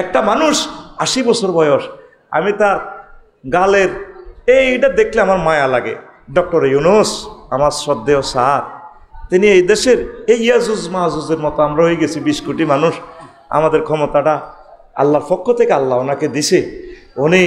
একটা মানুষ 80 বছর বয়স, আমি তার গালের এইটা দেখলে আমার মায়া লাগে। ডক্টর ইউনূস আমার শ্রদ্ধেয় স্যার, তিনি এই দেশের এই ইয়াজুজ মাহাজুজের মতো আমরা হয়ে গেছি 20 কোটি মানুষ। আমাদের ক্ষমতাটা আল্লাহর পক্ষ থেকে আল্লাহ ওনাকে দিছে। উনি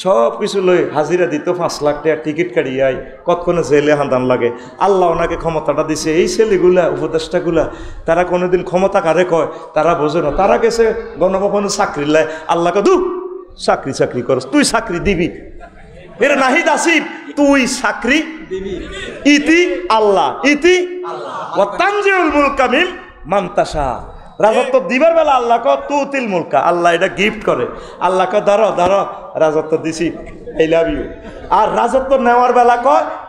সব কিছু লই হাজিরা দিত, 5 লাখ টাকা টিকিট কাটিয়ে আয়, কতক্ষণে জেলে হাঁদান লাগে। আল্লাহ ওনাকে ক্ষমতাটা দিছে। এই ছেলেগুলা উপদেষ্টাগুলা তারা কোনোদিন ক্ষমতা কারে কয় তারা বোঝে না। তারা গেছে গণভবনে চাকরি লাই, আল্লাহকে দু চাকরি করস, তুই চাকরি দিবি। এর নাহিদ আসিফ, তুই চাকরি দিবি। ইতি আল্লাহ, ইতি ওয়াতানজিউল মুলকা মিম্মান তাশা। রাজত্ব দিবার বেলা আল্লাহ ক তুতিল মুলকা, আল্লাহ এটা গিফট করে। আল্লাহ ক ধরো ধরো রাজত্ব দিছি, আই লাভ ইউ। আর রাজত্ব নেওয়ার বেলা ক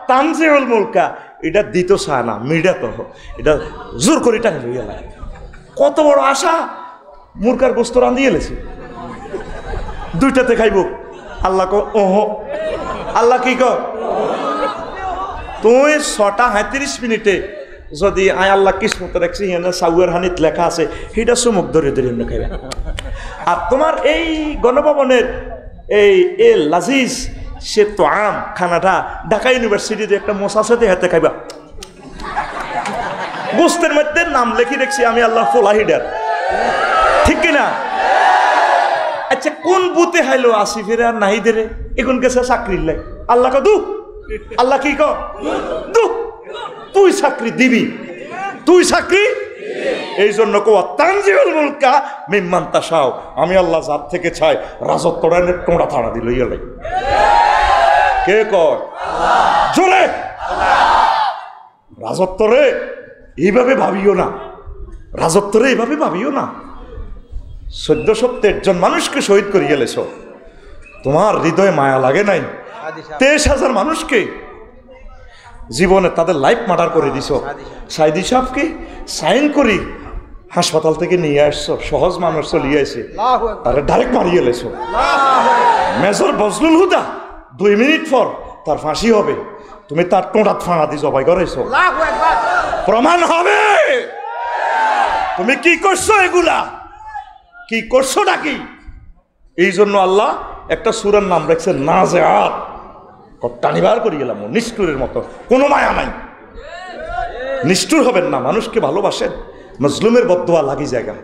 তানজিউল মুলকা, এটা দিত চায় না, মিডা তো এটা জোর করে টানি লইয়া লাগে। কত বড় আশা, মুরকার গোস্ত রাঁধিয়ে এলেছে, 2টাতে খাইব। আল্লাহ ক ওহো, আল্লাহ কি ক তুই 6টা 37 মিনিটে যদি আয় আল্লাহ কিসমত রাখছি এখানে সাউয়ের হানিত লেখা আছে, সেটা চুমুক ধরে ধরে এমনি খাইবে। আর তোমার এই গণভবনের এই এ লাজিজ সে তো আম খানাটা ঢাকা ইউনিভার্সিটিতে একটা মোসাসাতে হাতে খাইবা। গোস্তের মধ্যে নাম লেখি দেখছি আমি আল্লাহ ফোলা হিডার, ঠিক কিনা? আচ্ছা কোন বুতে হাইলো আসিফের আর নাহিদের এখন গেছে চাকরির লাই, আল্লাহ দু, আল্লাহ কি ক দু, তুই চাকরি দিবি, তুই চাকরি। এই জন্য কোয়া তানজিউল মুলকা মিম্মান তাশাও, আমি আল্লাহ যার থেকে চাই রাজত্বটা টোঁড়া থাড়া দিল ইয়ালাই। কে কয়? জোরে রাজত্ব রে এইভাবে ভাবিও না, রাজত্ব রে এইভাবে ভাবিও না। 14 জন মানুষকে শহীদ করে গেলেছ, তোমার হৃদয়ে মায়া লাগে নাই? 23,000 মানুষকে জীবনে তাদের লাইফ মার্ডার করে দিছ। সাইদি সাহেবকে সাইন করি হাসপাতাল থেকে নিয়ে আসছো, সহজ মানুষ চলিয়ে আসে, তারা ডাইরেক্ট মারিয়ে এলেছ। মেজর বজলুল হুদা 2 মিনিট পর তার ফাঁসি হবে, তুমি তার টোঁটাত ফাঁড়া দিয়ে জবাই করেছো, প্রমাণ হবে। তুমি কি করছো? এগুলা কি করছো নাকি? এই জন্য আল্লাহ একটা সূরার নাম রাখছে নাজিআত। টানিবার করে গেলাম নিষ্ঠুরের মতো, কোনো মায়া নাই। নিষ্ঠুর হবেন না, মানুষকে ভালোবাসেন। মজলুমের বদদোয়া লাগি জায়গা,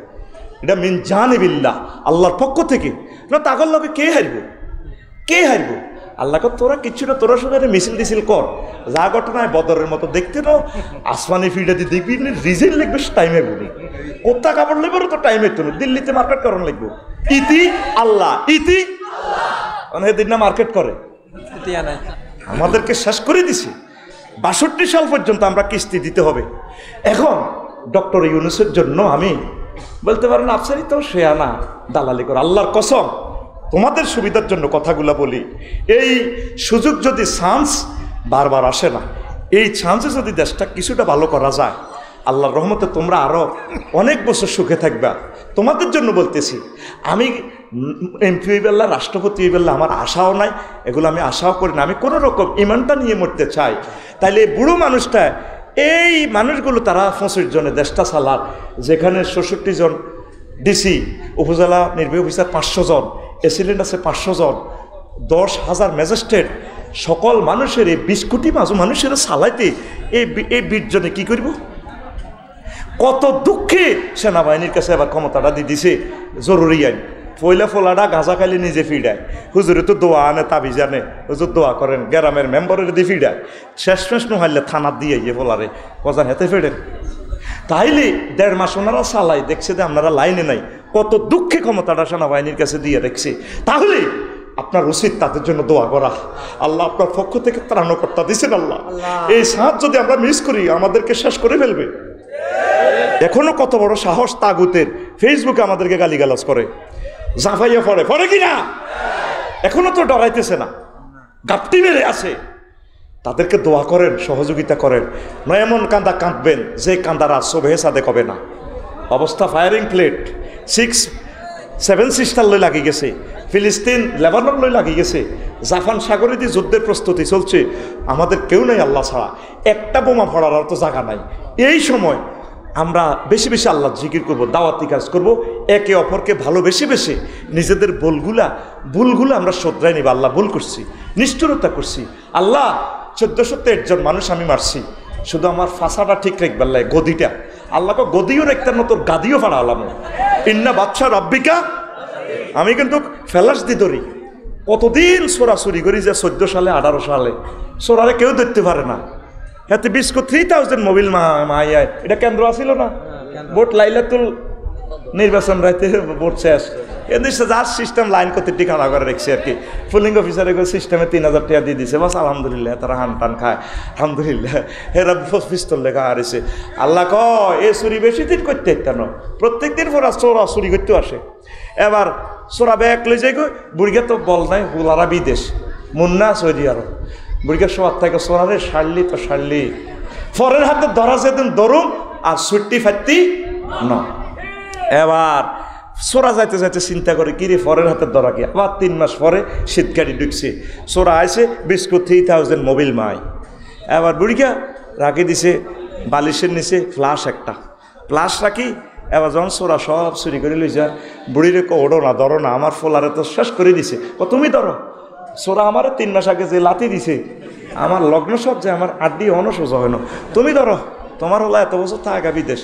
এটা মিন জানিবিল্লাহ, আল্লাহর পক্ষ থেকে না। তাগর লোকে কে হারবো? কে হারবো? আল্লাহকে তোরা কিচ্ছু না, তোরা শুধু মিছিল টিছিল কর, যা ঘটনায় বদরের মতো দেখতে নাও। আসমানি ফিল্ডে দিয়ে দেখবি রিজেন লিখবে টাইমে বলি, কোথা কাপড় লিখবো তো টাইমে তো দিল্লিতে মার্কেট করান লিখবো। ইতি আল্লাহ, ইতি দিন না মার্কেট করে আমাদেরকে শেষ করে দিছে। 62 সাল পর্যন্ত আমরা কিস্তি দিতে হবে। এখন ডক্টর ইউনূসের জন্য আমি বলতে পারেন আফসারি তো সে আনা দালালি করে, আল্লাহর কসম তোমাদের সুবিধার জন্য কথাগুলো বলি। এই সুযোগ যদি চান্স বারবার আসে না, এই চান্সে যদি দেশটা কিছুটা ভালো করা যায়, আল্লাহর রহমতে তোমরা আরও অনেক বছর সুখে থাকবা। তোমাদের জন্য বলতেছি, আমি এমপি হইবেল্লা, রাষ্ট্রপতি হইবেল্লা আমার আশাও নাই, এগুলো আমি আশাও করি না। আমি কোনো রকম ইমানটা নিয়ে মরতে চাই। তাইলে এই বুড়ো মানুষটা, এই মানুষগুলো তারা 25 জনে দেশটা চালার, যেখানে 66 জন ডিসি, উপজেলা নির্বাহী অফিসার 500 জন, এসিলেন্ট আছে 500 জন, 10,000 ম্যাজিস্ট্রেট, সকল মানুষের এই 20 কোটি মানুষের চালাইতে এই 20 জনে কি করব? কত দুঃখে সেনাবাহিনীর কাছে আবার ক্ষমতাটা দিয়ে দিছে জরুরি আইন। পয়লা ফোলাটা গাঁজা খাইলে নিজে ফিডায়, হুজুরে তো দোয়া আনে তাবিজ আনে, হুজুর দোয়া করেন, গ্রামের মেম্বারের দিয়ে ফিডায়, শেষ নোহাইলে থানার দিয়ে ইয়ে ফোলারে কজান হেতে ফেডেন। তাইলে 1.5 মাস ওনারা চালাই দেখছে যে আপনারা লাইনে নাই, কত দুঃখে ক্ষমতাটা সেনাবাহিনীর কাছে দিয়ে রেখছে। তাহলে আপনার উচিত তাদের জন্য দোয়া করা। আল্লাহ আপনার পক্ষ থেকে ত্রাণকর্তা দিচ্ছেন। আল্লাহ এই সাহায্য যদি আমরা মিস করি আমাদেরকে শেষ করে ফেলবে। এখনো কত বড় সাহস তাগুতের, ফেসবুকে আমাদেরকে গালিগালাজ করে, জাফাইয়া পড়ে কিনা, এখনো তো ডরাইতেছে না, গাপটি মেরে আছে। তাদেরকে দোয়া করেন, সহযোগিতা করেন, নয় এমন কান্দা কাঁদবেন যে কান্দারা সোভে সাদে কবে না। অবস্থা ফায়ারিং প্লেট 6-7 সিস্টার লই লাগি গেছে, ফিলিস্তিন লেবানন লই লাগি গেছে, জাপান সাগরে দিয়ে যুদ্ধের প্রস্তুতি চলছে। আমাদের কেউ নাই আল্লাহ ছাড়া, একটা বোমা ফোড়ার তো জায়গা নাই। এই সময় আমরা বেশি বেশি আল্লাহ জিকির করব, দাওয়াতি কাজ করব, একে অপরকে ভালোবেসে বেশি নিজেদের ভুলগুলো আমরা শোধরাই নিব। আল্লাহ ভুল করছি, নিষ্ঠুরতা করছি, আল্লাহ 1413 জন মানুষ আমি মারছি, শুধু আমার ফাঁসাটা ঠিক রাখবে আল্লাহ, গদিটা আল্লাহকে গদিও রাখতেন না, তোর গাদিও ফাড়া আলাম ইন্না বাদশা রব্বিকা। আমি কিন্তু ফেলাস দি ধরি, কতদিন সোরা চুরি করি যে 14 সালে 18 সালে সোরারে কেউ ধরতে পারে না। হাতে 3000 মোবিল মাইয়ায়, এটা কেন্দ্র আসিল না, ভোট লাইলাতুল নির্বাচন রাইতে ভোট শেষ, এদেশে যার সিস্টেম লাইন করতে টিকানা করে রেখেছে আর কি। পুলিং অফিসারে সিস্টেমে 3000 টাকা দিয়ে দিছে, বাস আলহামদুলিল্লাহ, তারা হান টান খায় আলহামদুলিল্লাহ, এরা পিস্তল লেখা হারিছে। আল্লাহ কয় এ চুরি বেশি দিন করতে ইত্যান, প্রত্যেক দিন পর চোরা চুরি করতে আসে। এবার চোরা ব্যাগ লই যাই গো, বুড়িয়া তো বল নাই, হুলারা বিদেশ, মুন্না সৌদি আরব, বুড়িয়া সবার থেকে চোরারে সারলি তো সারলি, ফরের হাতে ধরা যেদিন ধরুম আর ছুটি ফাটতি ন। এবার সোরা যাইতে যাইতে চিন্তা করে কিরে ফরের হাতে ধরা কি, আবার 3 মাস পরে শীত গাড়ি ঢুকছে, সোরা আইসে বিস্কুট 3000 মোবিল মাই। এবার বুড়িকা রাখি দিছে বালিশের নিচে ফ্লাশ, একটা ফ্লাশ রাখি। এবার যখন সোরা সব চুরি করে লই যার, বুড়িরে ওড়ো না ধরো না, আমার ফোলারে তো শেষ করে দিছে, তুমি ধরো। সোরা আমার 3 মাস আগে যে লাতি দিছে, আমার লগ্ন সব যে আমার আড্ডি অনসোজা হয় না, তুমি ধরো, তোমার হলো এত বছর থাকা বিদেশ।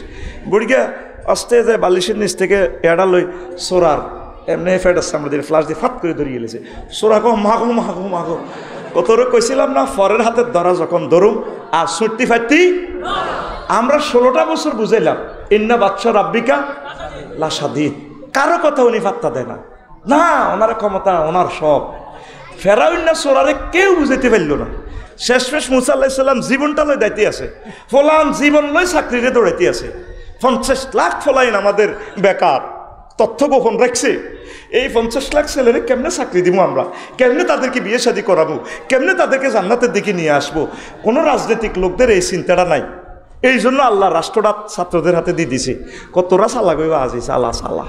বুড়িকা আস্তে যায় বালিশের নিচ থেকে এড়া লই সোরার এমনি ফেটার সামনে দিয়ে ফ্লাশ দিয়ে ফাট করে ধরিয়ে গেছে। সোরা কো মাগো মাগো মাগো, কতরে কইছিলাম না ফরের হাতের ধরা যখন ধরুম আর ছুটি ফাটি। আমরা 16টা বছর বুঝাইলাম ইন্না বাদশা রাব্বিকা লাশাদীদ, কারো কথা উনি পাত্তা দেয় না, না ওনার ক্ষমতা ওনার সব। ফেরাউন না সোরারে কেউ বুঝাইতে পারল না। শেষমেশ মুসা আলাইহিস সালাম জীবনটা লই দাইতে আছে, ফলান জীবন লই চাকরিরে দৌড়াইতে আছে। 50 লাখ ফলাইন আমাদের বেকার, তথ্য গোপন রাখছে। এই 50 লাখ ছেলেরে কেমনে চাকরি দিব আমরা, কেমনে তাদেরকে বিয়ে শাদী করাবো, কেমনে তাদেরকে জান্নাতের দিকে নিয়ে আসবো, কোনো রাজনৈতিক লোকদের এই চিন্তাটা নাই। এই জন্য আল্লাহ রাষ্ট্রটা ছাত্রদের হাতে দিয়ে দিছে, কতরা সালা গইবা আজি সালা সালা,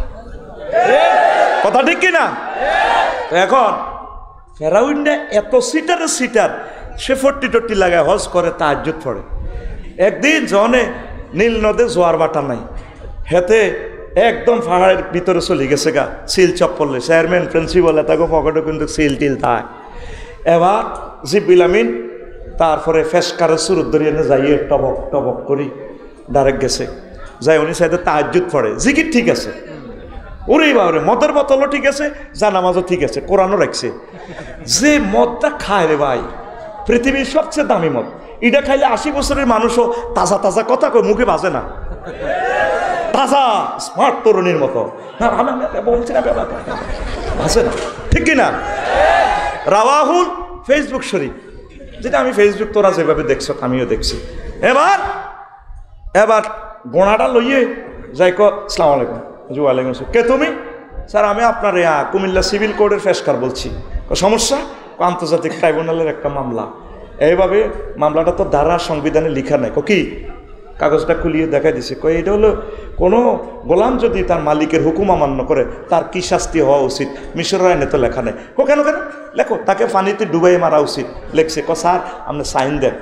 কথা ঠিক কিনা? এখন ফেরাউন এত সিটার সে 40 লাগায় হজ করে, তাহাজ্জুদ পড়ে। একদিন জনে নীল নদে জোয়ার বাটা নাই, হেতে একদম পাহাড়ের ভিতরে চলে গেছে গা, সিল চপ্পলে চেয়ারম্যান প্রিন্সিপাল এটাকে পকেটে কিন্তু সিল টিল তাই। এবার জিবরিল আমিন তারপরে ফেসকারে সুরত ধরিয়ে যাইয়ে টবক টবক করি ডাইরেক্ট গেছে, যাই উনি সাইডে তাহাজ্জুদ পড়ে, জিকির ঠিক আছে, ওরে বাবরে মদের বোতলও ঠিক আছে, জানামাজও ঠিক আছে, কোরআনও রাখছে। যে মদটা খায় রে ভাই, পৃথিবীর সবচেয়ে দামি মদ, এটা খাইলে 80 বছরের মানুষও তাজা তাজা কথা কই, মুখে বাজে না, তাজা স্মার্ট তরুণীর মতো বলছি না, বাজে না, ঠিক কিনা? রাওয়াহুল ফেসবুক শরীফ, যেটা আমি ফেসবুক তোরা যেভাবে দেখছ আমিও দেখছি। এবার গোনাটা লইয়ে যাই কো আসসালামু আলাইকুম, ওয়ালাইকুম আসসালাম, কে তুমি? স্যার আমি আপনার কুমিল্লা সিভিল কোর্টের ফেসকার বলছি। সমস্যা? আন্তর্জাতিক ট্রাইব্যুনালের একটা মামলা, এইভাবে মামলাটা তো ধারা সংবিধানে লেখা নাই। কি কাগজটা খুলিয়ে দেখাই দিছে, কই এটা হলো কোনো গোলাম যদি তার মালিকের হুকুম অমান্য করে তার কি শাস্তি হওয়া উচিত, মিশরের আইনে তো লেখা নেই। কেন লেখো, তাকে পানিতে ডুবাই মারা উচিত লেখছে। স্যার আপনি সাইন দেন।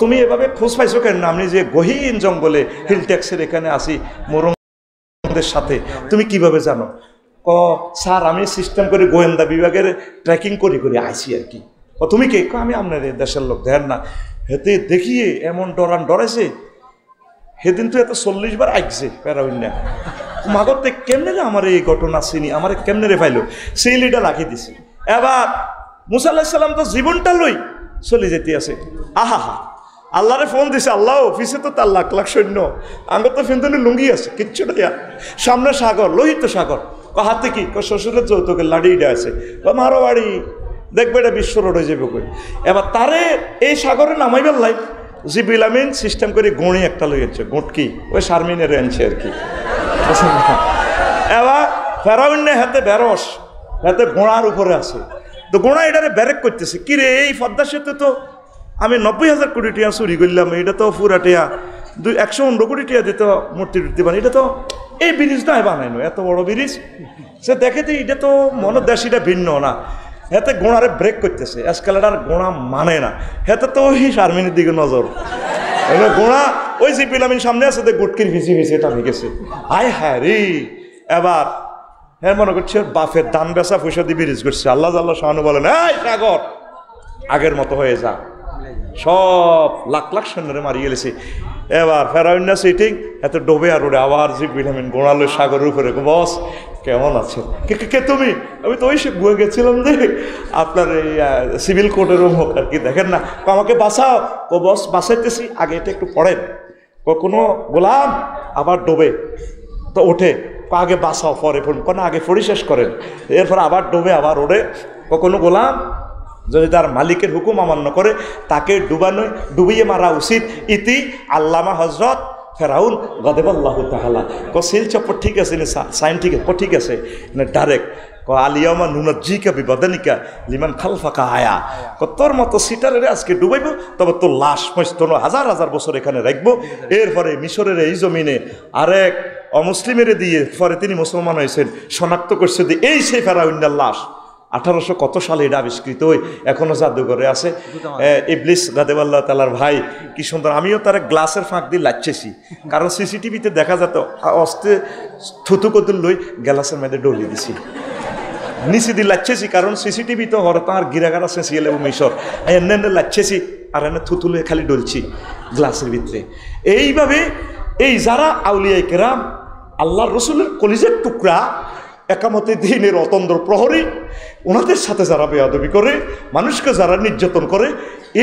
তুমি এভাবে খোঁজ পাইছো কেন? আমি যে গহীন জঙ্গলে হিল ট্যাক্সের এখানে আসি মোরমদের সাথে, তুমি কিভাবে জানো? স্যার আমি সিস্টেম করে গোয়েন্দা বিভাগের ট্র্যাকিং করি আইসি আর কি। তুমি কে? আমি আপনার দেশের লোক, দেন না। হেতে দেখিয়ে এমন ডরাইছে, সেদিন তো এত 40 বার আইকছে ফেরাউন না, মাগতে কেমনে রে আমার এই ঘটনা চিনি, আমার কেমনে রে পাইলো, সেই লিটা রাখি দিছে। এবার মুসা আলাইহিস সালাম তো জীবনটা লই চলে যেতে আছে। আহা হা, আল্লাহরে ফোন দিছে, আল্লাহ অফিসে তো তার লাখ লাখ সৈন্য, আঙ্গর তো ফিন্দনে লুঙ্গি আছে, কিচ্ছু নাই, সামনে সাগর, লোহিত সাগর। হাতে কি? শ্বশুরের যৌতুকের লাড়িটা আছে, মারো বাড়ি, দেখবে এটা বিশ্ব রোড হয়ে যাবে। এবার তারে এই সাগরে নামাইবার লাই জিবরিল আমিন সিস্টেম করে গড়ি একটা লইছে, গোটকি ওই শারমিনের আনছে আর কি। এবার ফেরাউন হাতে বেরস, হাতে গোড়ার উপরে আছে, তো গোড়া এটারে ব্যারেক করতেছে, কিরে এই পদ্মা সেতু তো আমি 90,000 কোটি টাকা চুরি করলাম, এটা তো পুরা টিয়া 115 কোটি টাকা দিত মূর্তি টুর্তি বানাই, এটা তো এই ব্রিজ নয় বানাইনো, এত বড় ব্রিজ। সে দেখে তো এটা তো মনে দেশ, এটা ভিন্ন না। হেতে গোড়ারে ব্রেক করতেছে, এসকালেটার গোড়া মানে না, হেতে তো ওই শারমিনের দিকে নজর, গোড়া ওই জিব্রিল আমিন সামনে আছে, গুটকির ভিজি ভিজি টানে গেছে। আয় হ্যাঁ রে, এবার হ্যাঁ মনে করছে বাপের দান বেচা পয়সা দিয়ে বিরিজ করছে। আল্লাহ শাহানু বলেন, এই সাগর আগের মতো হয়ে যা, সব লাখ লাখ সৈন্যরে মারিয়ে গেলেছে। এবার ফেরাউন্না সিটিং এত ডোবে আর ওরে আবার জিব্রিল আমিন গোড়ালো সাগরের উপরে। বস কেমন আছে? কে তুমি? আমি তো ওই সে গুয়ে গেছিলাম যে আপনার এই সিভিল কোর্টের মুখ আর কি, দেখেন না, আমাকে বাঁচাও। বস বাঁচাইতেছি, আগে এটা একটু পড়েন। কোনো গোলাম আবার ডোবে তো ওঠে, আগে বাঁচাও পরে পড়ুন, কোনো আগে পড়ি শেষ করেন। এরপর আবার ডোবে আবার ওঠে। কোনো গোলাম যদি তার মালিকের হুকুম অমান্য করে তাকে ডুবিয়ে মারা উচিত। ইতি আল্লামা হজরত ফেরাউন গদেবাল্লাহু তাআলা সিল চপ্পর ঠিক আছে না, সাইন ঠিক আছে, ঠিক আছে না, ডাইরেক্ট আলিয়ামা নুনাজ্জিকা বিবদানিকা লিমান খালফাকা আয়া, তোর মতো সিটারের আজকে ডুবাইব, তবে তোর লাশ তোর হাজার হাজার বছর এখানে রাখবো। এরপরে মিশরের এই জমিনে আরেক অমুসলিমের দিয়ে পরে তিনি মুসলমান হয়েছেন, শনাক্ত করছে যে এই সেই ফেরাউনের লাশ। 1800 কত সালে এটা আবিষ্কৃত হই, এখনো জাদুঘরে আছে। ইবলিস গাদেবাল্লাহ তাআলার ভাই কি সুন্দর, আমিও তার গ্লাসের ফাঁক দিয়ে লাচ্ছেছি, কারণ সিসিটিভিতে দেখা যেত অস্তে থুতু কদুল লই গ্লাসের মধ্যে ডলিয়ে দিছি, নিচে দিয়ে লাচ্ছেছি, কারণ সিসিটিভি তো হর তাঁর গিরাগারা সেঁচিয়ে লেবো মিশর, এনে লাচ্ছেছি আর এনে থুতু লয়ে খালি ডলছি গ্লাসের ভিতরে। এইভাবে এই যারা আউলিয়া কেরাম আল্লাহর রসুলের কলিজের টুকরা, একামতে দিনের অতন্দ্র প্রহরী, ওনাদের সাথে যারা বেয়াদবি করে, মানুষকে যারা নির্যাতন করে,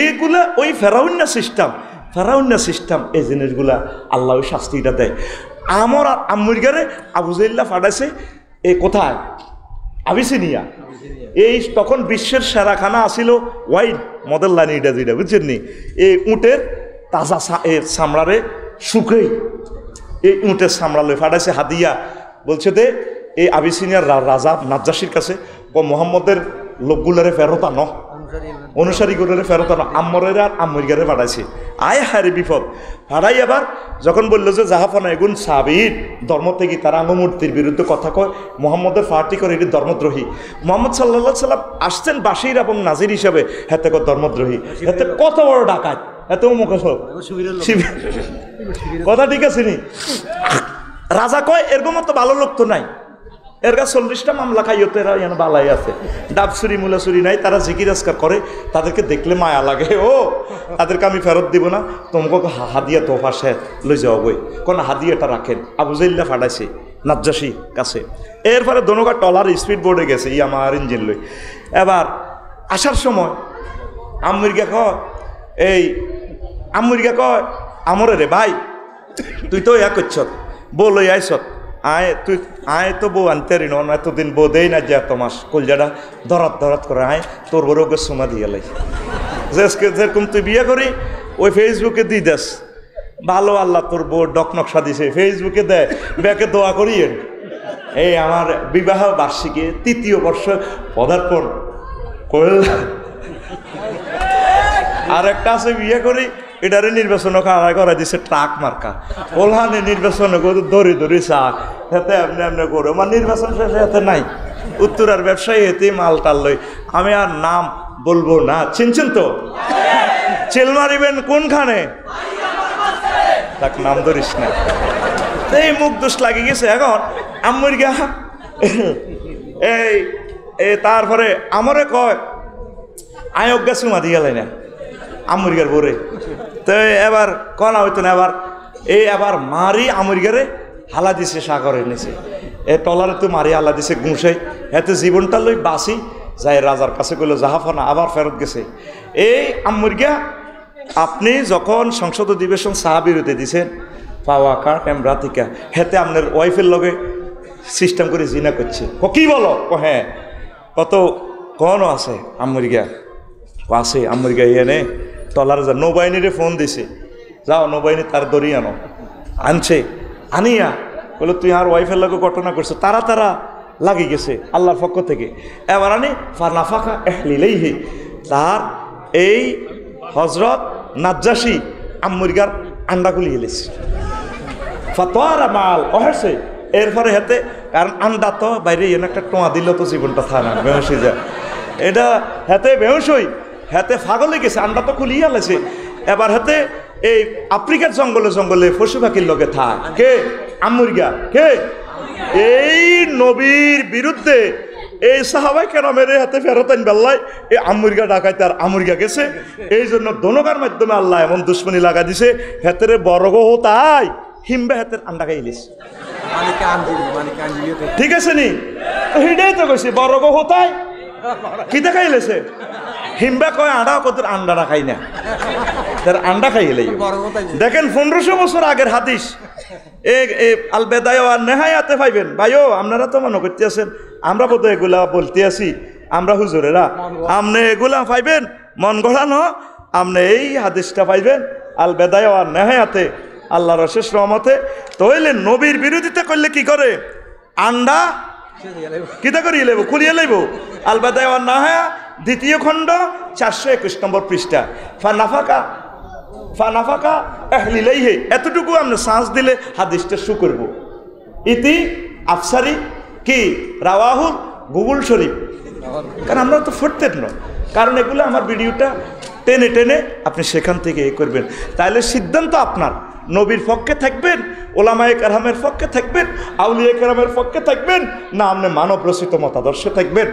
এইগুলা ওই ফেরাউন্না সিস্টেম, এই জিনিসগুলা আল্লাহ ওই শাস্তিটা দেয়। আমার আর আম্মুর ঘরে আবু জাইল্লা ফাটাইছে এই কোথায় আবিসিনিয়া। এই তখন বিশ্বের সেরা খানা আসিল ওয়াইন মদের লাইন, এটা যেটা বুঝছেন নি, এই উটের তাজা চামড়ারে শুকেই এই উটের চামড়া লই ফাটাইছে হাদিয়া। বলছে দে এই আবিসিনিয়ার রাজা নাজ্জাসির কাছে মোহাম্মদের লোকগুলারে ফেরত আনো, অনুসারীগুলোরে ফেরত আনো, আম্মরের আর আম্মুরগারে পাঠাইছে। আয় হারে বিপদ ভাড়াই। আবার যখন বললো যে জাহাফানা এগুন সাবির ধর্ম থেকে তারা আঙ্গমূর্তির বিরুদ্ধে কথা কয়, মোহাম্মদের পার্টি করে এটি ধর্মদ্রোহী। মোহাম্মদ সাল্লাল্লাহু সাল্লাম আসছেন বাশির এবং নাজির হিসাবে, হেতে ধর্মদ্রোহী, হেতে কত বড় ডাকাত, এত মুখে কথা ঠিক আছে নি। রাজা কয় এরকম তো ভালো লোক তো নাই, এর কাছে 40টা মামলা খাইতে এরা যেন বালাই আছে, ডাব চুরি মুলা চুরি নাই, তারা জিকির আজকার করে, তাদেরকে দেখলে মায়া লাগে। ও তাদেরকে আমি ফেরত দিব না, তোমাকে হাদিয়া তোফা সে লই যাও বই, কোন হাদিয়াটা রাখেন। আবু জাইল্লা ফাটাইছে নাজ্জাসি কাছে। এরপরে দোনোগা টলার স্পিড বোর্ডে গেছে ই আমার ইঞ্জিন লই। এবার আসার সময় আম্মুরগা কয়, এই আম্মুরগা কয় আমরে রে ভাই তুই তো ইয়া করছ, বউ লই আইস, আয় তুই আয় তো বউ আনতে রি নন, এতদিন বউ দেই না যে তোমাস কলজাটা দরাত করে আয় তোর বড় সোমা দিয়ে লাই, যেরকম তুই বিয়ে করি ওই ফেসবুকে দিই দেস ভালো, আল্লাহ তোর বউ ডক নকশা দিছে, ফেসবুকে দেয়, ব্যাকে দোয়া করি। এই আমার বিবাহ বার্ষিকী 3য় বর্ষ পদার্পণ করলাম। আর একটা আছে বিয়ে করি, এটারে নির্বাচন করা দিছে ট্রাক মার্কা, ওলহানে নির্বাচন দড়ি দড়ি চা হেতে এমনি এমনি করো, আমার নির্বাচন শেষে হেতে নাই। উত্তরার ব্যবসায়ী হেতে মাল টাল লই, আমি আর নাম বলবো না, চিনছেন তো? চেল মারিবেন কোনখানে, তাক নাম ধরিস না। এই মুখ দোষ লাগি গেছে। এখন আম্মুর গা এই তারপরে আমারে কয় আয়োগ গা চুমা দিয়ে গেলাই না আমেরিকার বোরে, তো এবার কনা হইতো না। এবার মারি আমেরিকারে হালা দিছে সাগরের নিচে, এ টলারে তো মারি হালা দিছে গুঁসাই, এতে জীবনটা লই বাসি যাই রাজার কাছে গেলো জাহাফানা আবার ফেরত গেছে। এই আমেরিকা আপনি যখন সংসদ অধিবেশন সাহাবিরতে দিছেন পাওয়া কার এমরাতিকা, হেতে আপনার ওয়াইফের লগে সিস্টেম করে জিনা করছে। কি বলো? হ্যাঁ। কত কনও আছে আমেরিকা আছে, আমেরিকা এনে টলার যা নৌবাহিনীরে ফোন দিছে, যাও নৌবাহিনী তার দড়ি আনো, আনছে, আনিয়া বলে তুই আর ওয়াইফের লগে ঘটনা করছো, তারা লাগি গেছে আল্লাহর পক্ষ থেকে। এবার আনি ফানাফাকা এহলিলেইহি, তার এই হজরত নাজ্জাসী আমেরিকার আন্ডা খুলি গেলেছে, ফাতোয়ারা মাল অহেছে। এরপরে হেতে কারণ আন্ডা তো বাইরে এনে একটা টোয়া দিল তো জীবনটা থানা বেহসি যা, এটা হেতে বেহস হই, হেতে ফাগলে গেছে, আন্ডা তো খুলিয়ে আলেছে। এবার হেতে এই আফ্রিকার জঙ্গলে জঙ্গলে পশু পাখির লগে থাক কে? আমুরগা। কে? এই নবীর বিরুদ্ধে এই সাহাবাই কেন মেরে হাতে ফেরত আইন বেল্লাই এই আমুরগা ডাকাইতে আর আমুরগা গেছে। এই জন্য দনগার মাধ্যমে আল্লাহ এমন দুশ্মনী লাগা দিছে হেতেরে বড়গ তাই হিমবে হাতের আন্ডা খাইলিস। ঠিক আছে নি? হিডাই তো কইছি বড়গ হতাই কি দেখাইলেছে হিমবা কয় আন্ডা কত আন্ডা খাই না তার আন্ডা খাইলে। দেখেন 1500 বছর আগের হাদিস আল বেদায় আর নেহায়াতে পাইবেন। ভাইও আপনারা তো মনে করতে আছেন আমরা বোধ এগুলা বলতে আছি আমরা হুজুরেরা, আপনি এগুলা পাইবেন মন গড়ানো, আপনি এই হাদিসটা পাইবেন আল বেদায় আর নেহায়াতে আল্লাহর অশেষ রহমতে। তইলে নবীর বিরোধিতা করলে কি করে? আন্ডা কিতা করিয়ে লেব খুলিয়ে লেব। আল বেদায় আর নেহায়া 2য় খণ্ড 421 নম্বর পৃষ্ঠা। ফানাফাকা আহলিলাইহি এতটুকু আমরা শ্বাস দিলে হাদিসটা শু করব। ইতি আফসারি কি রাওয়াহুল গুগল শরীফ। কারণ আমরা তো ফুটতেন না, কারণ এগুলো আমার ভিডিওটা টেনে টেনে আপনি সেখান থেকে এ করবেন। তাহলে সিদ্ধান্ত আপনার, নবীর পক্ষে থাকবেন, ওলামায়ে কেরামের পক্ষে থাকবেন, আউলিয়া কেরামের পক্ষে থাকবেন, না আপনি মানব রচিত মতাদর্শে থাকবেন।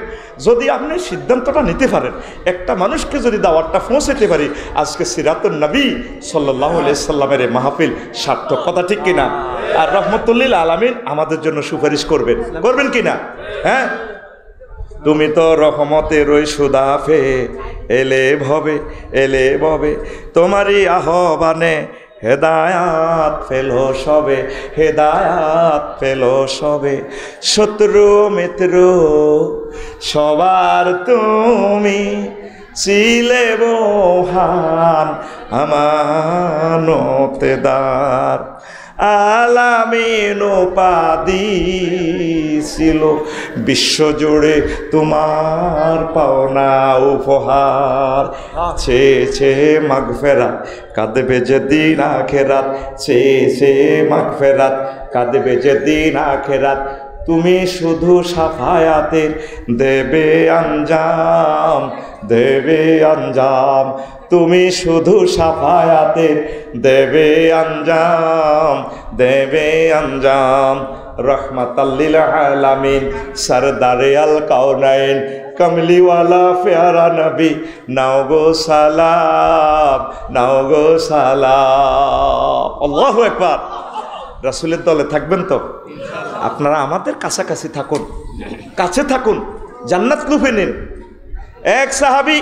যদি আপনি সিদ্ধান্তটা নিতে পারেন, একটা মানুষকে যদি দাওয়াতটা পৌঁছাতে পারি, আজকে সিরাতুন নবী সাল্লাল্লাহু আলাইহি সাল্লামের এই মাহফিল সার্থক। কথা ঠিক কিনা? আর রহমতুল্লিল আলামিন আমাদের জন্য সুপারিশ করবেন, করবেন কিনা? হ্যাঁ, তুমি তো রহমতের ওই সুদাফে এলে ভবে এলে ভবে, তোমারই আহ্বানে হেদায়াত পেলো সবে, হেদায়াত পেলো সবে। শত্রু মিত্র সবার তুমি ছিলে মহান আমানতেদার, আলামিন উপাধি ছিল বিশ্বজুড়ে তোমার পাওনা উপহার। ছে মাগফিরাত কাঁদবে যেদিন আখেরাত, ছে মাগফিরাত কাঁদবে যেদিন আখেরাত। তুমি শুধু সাফায়াতের দেবে আঞ্জাম, দেবে আঞ্জাম। তুমি শুধু সাফায়াতের দেবে আঞ্জাম, দেবে আঞ্জাম। রহমাতাল্লিল আলামিন সরদারে আল কাউনাইন কমলিওয়ালা প্যারা নবী, নাও গো সালাম, নাও গো সালাম। আল্লাহু আকবার। রাসূলের দলে থাকবেন তো? আপনারা আমাদের কাছাকাছি থাকুন, কাছে থাকুন, জান্নাত লুফে নিন। এক সাহাবী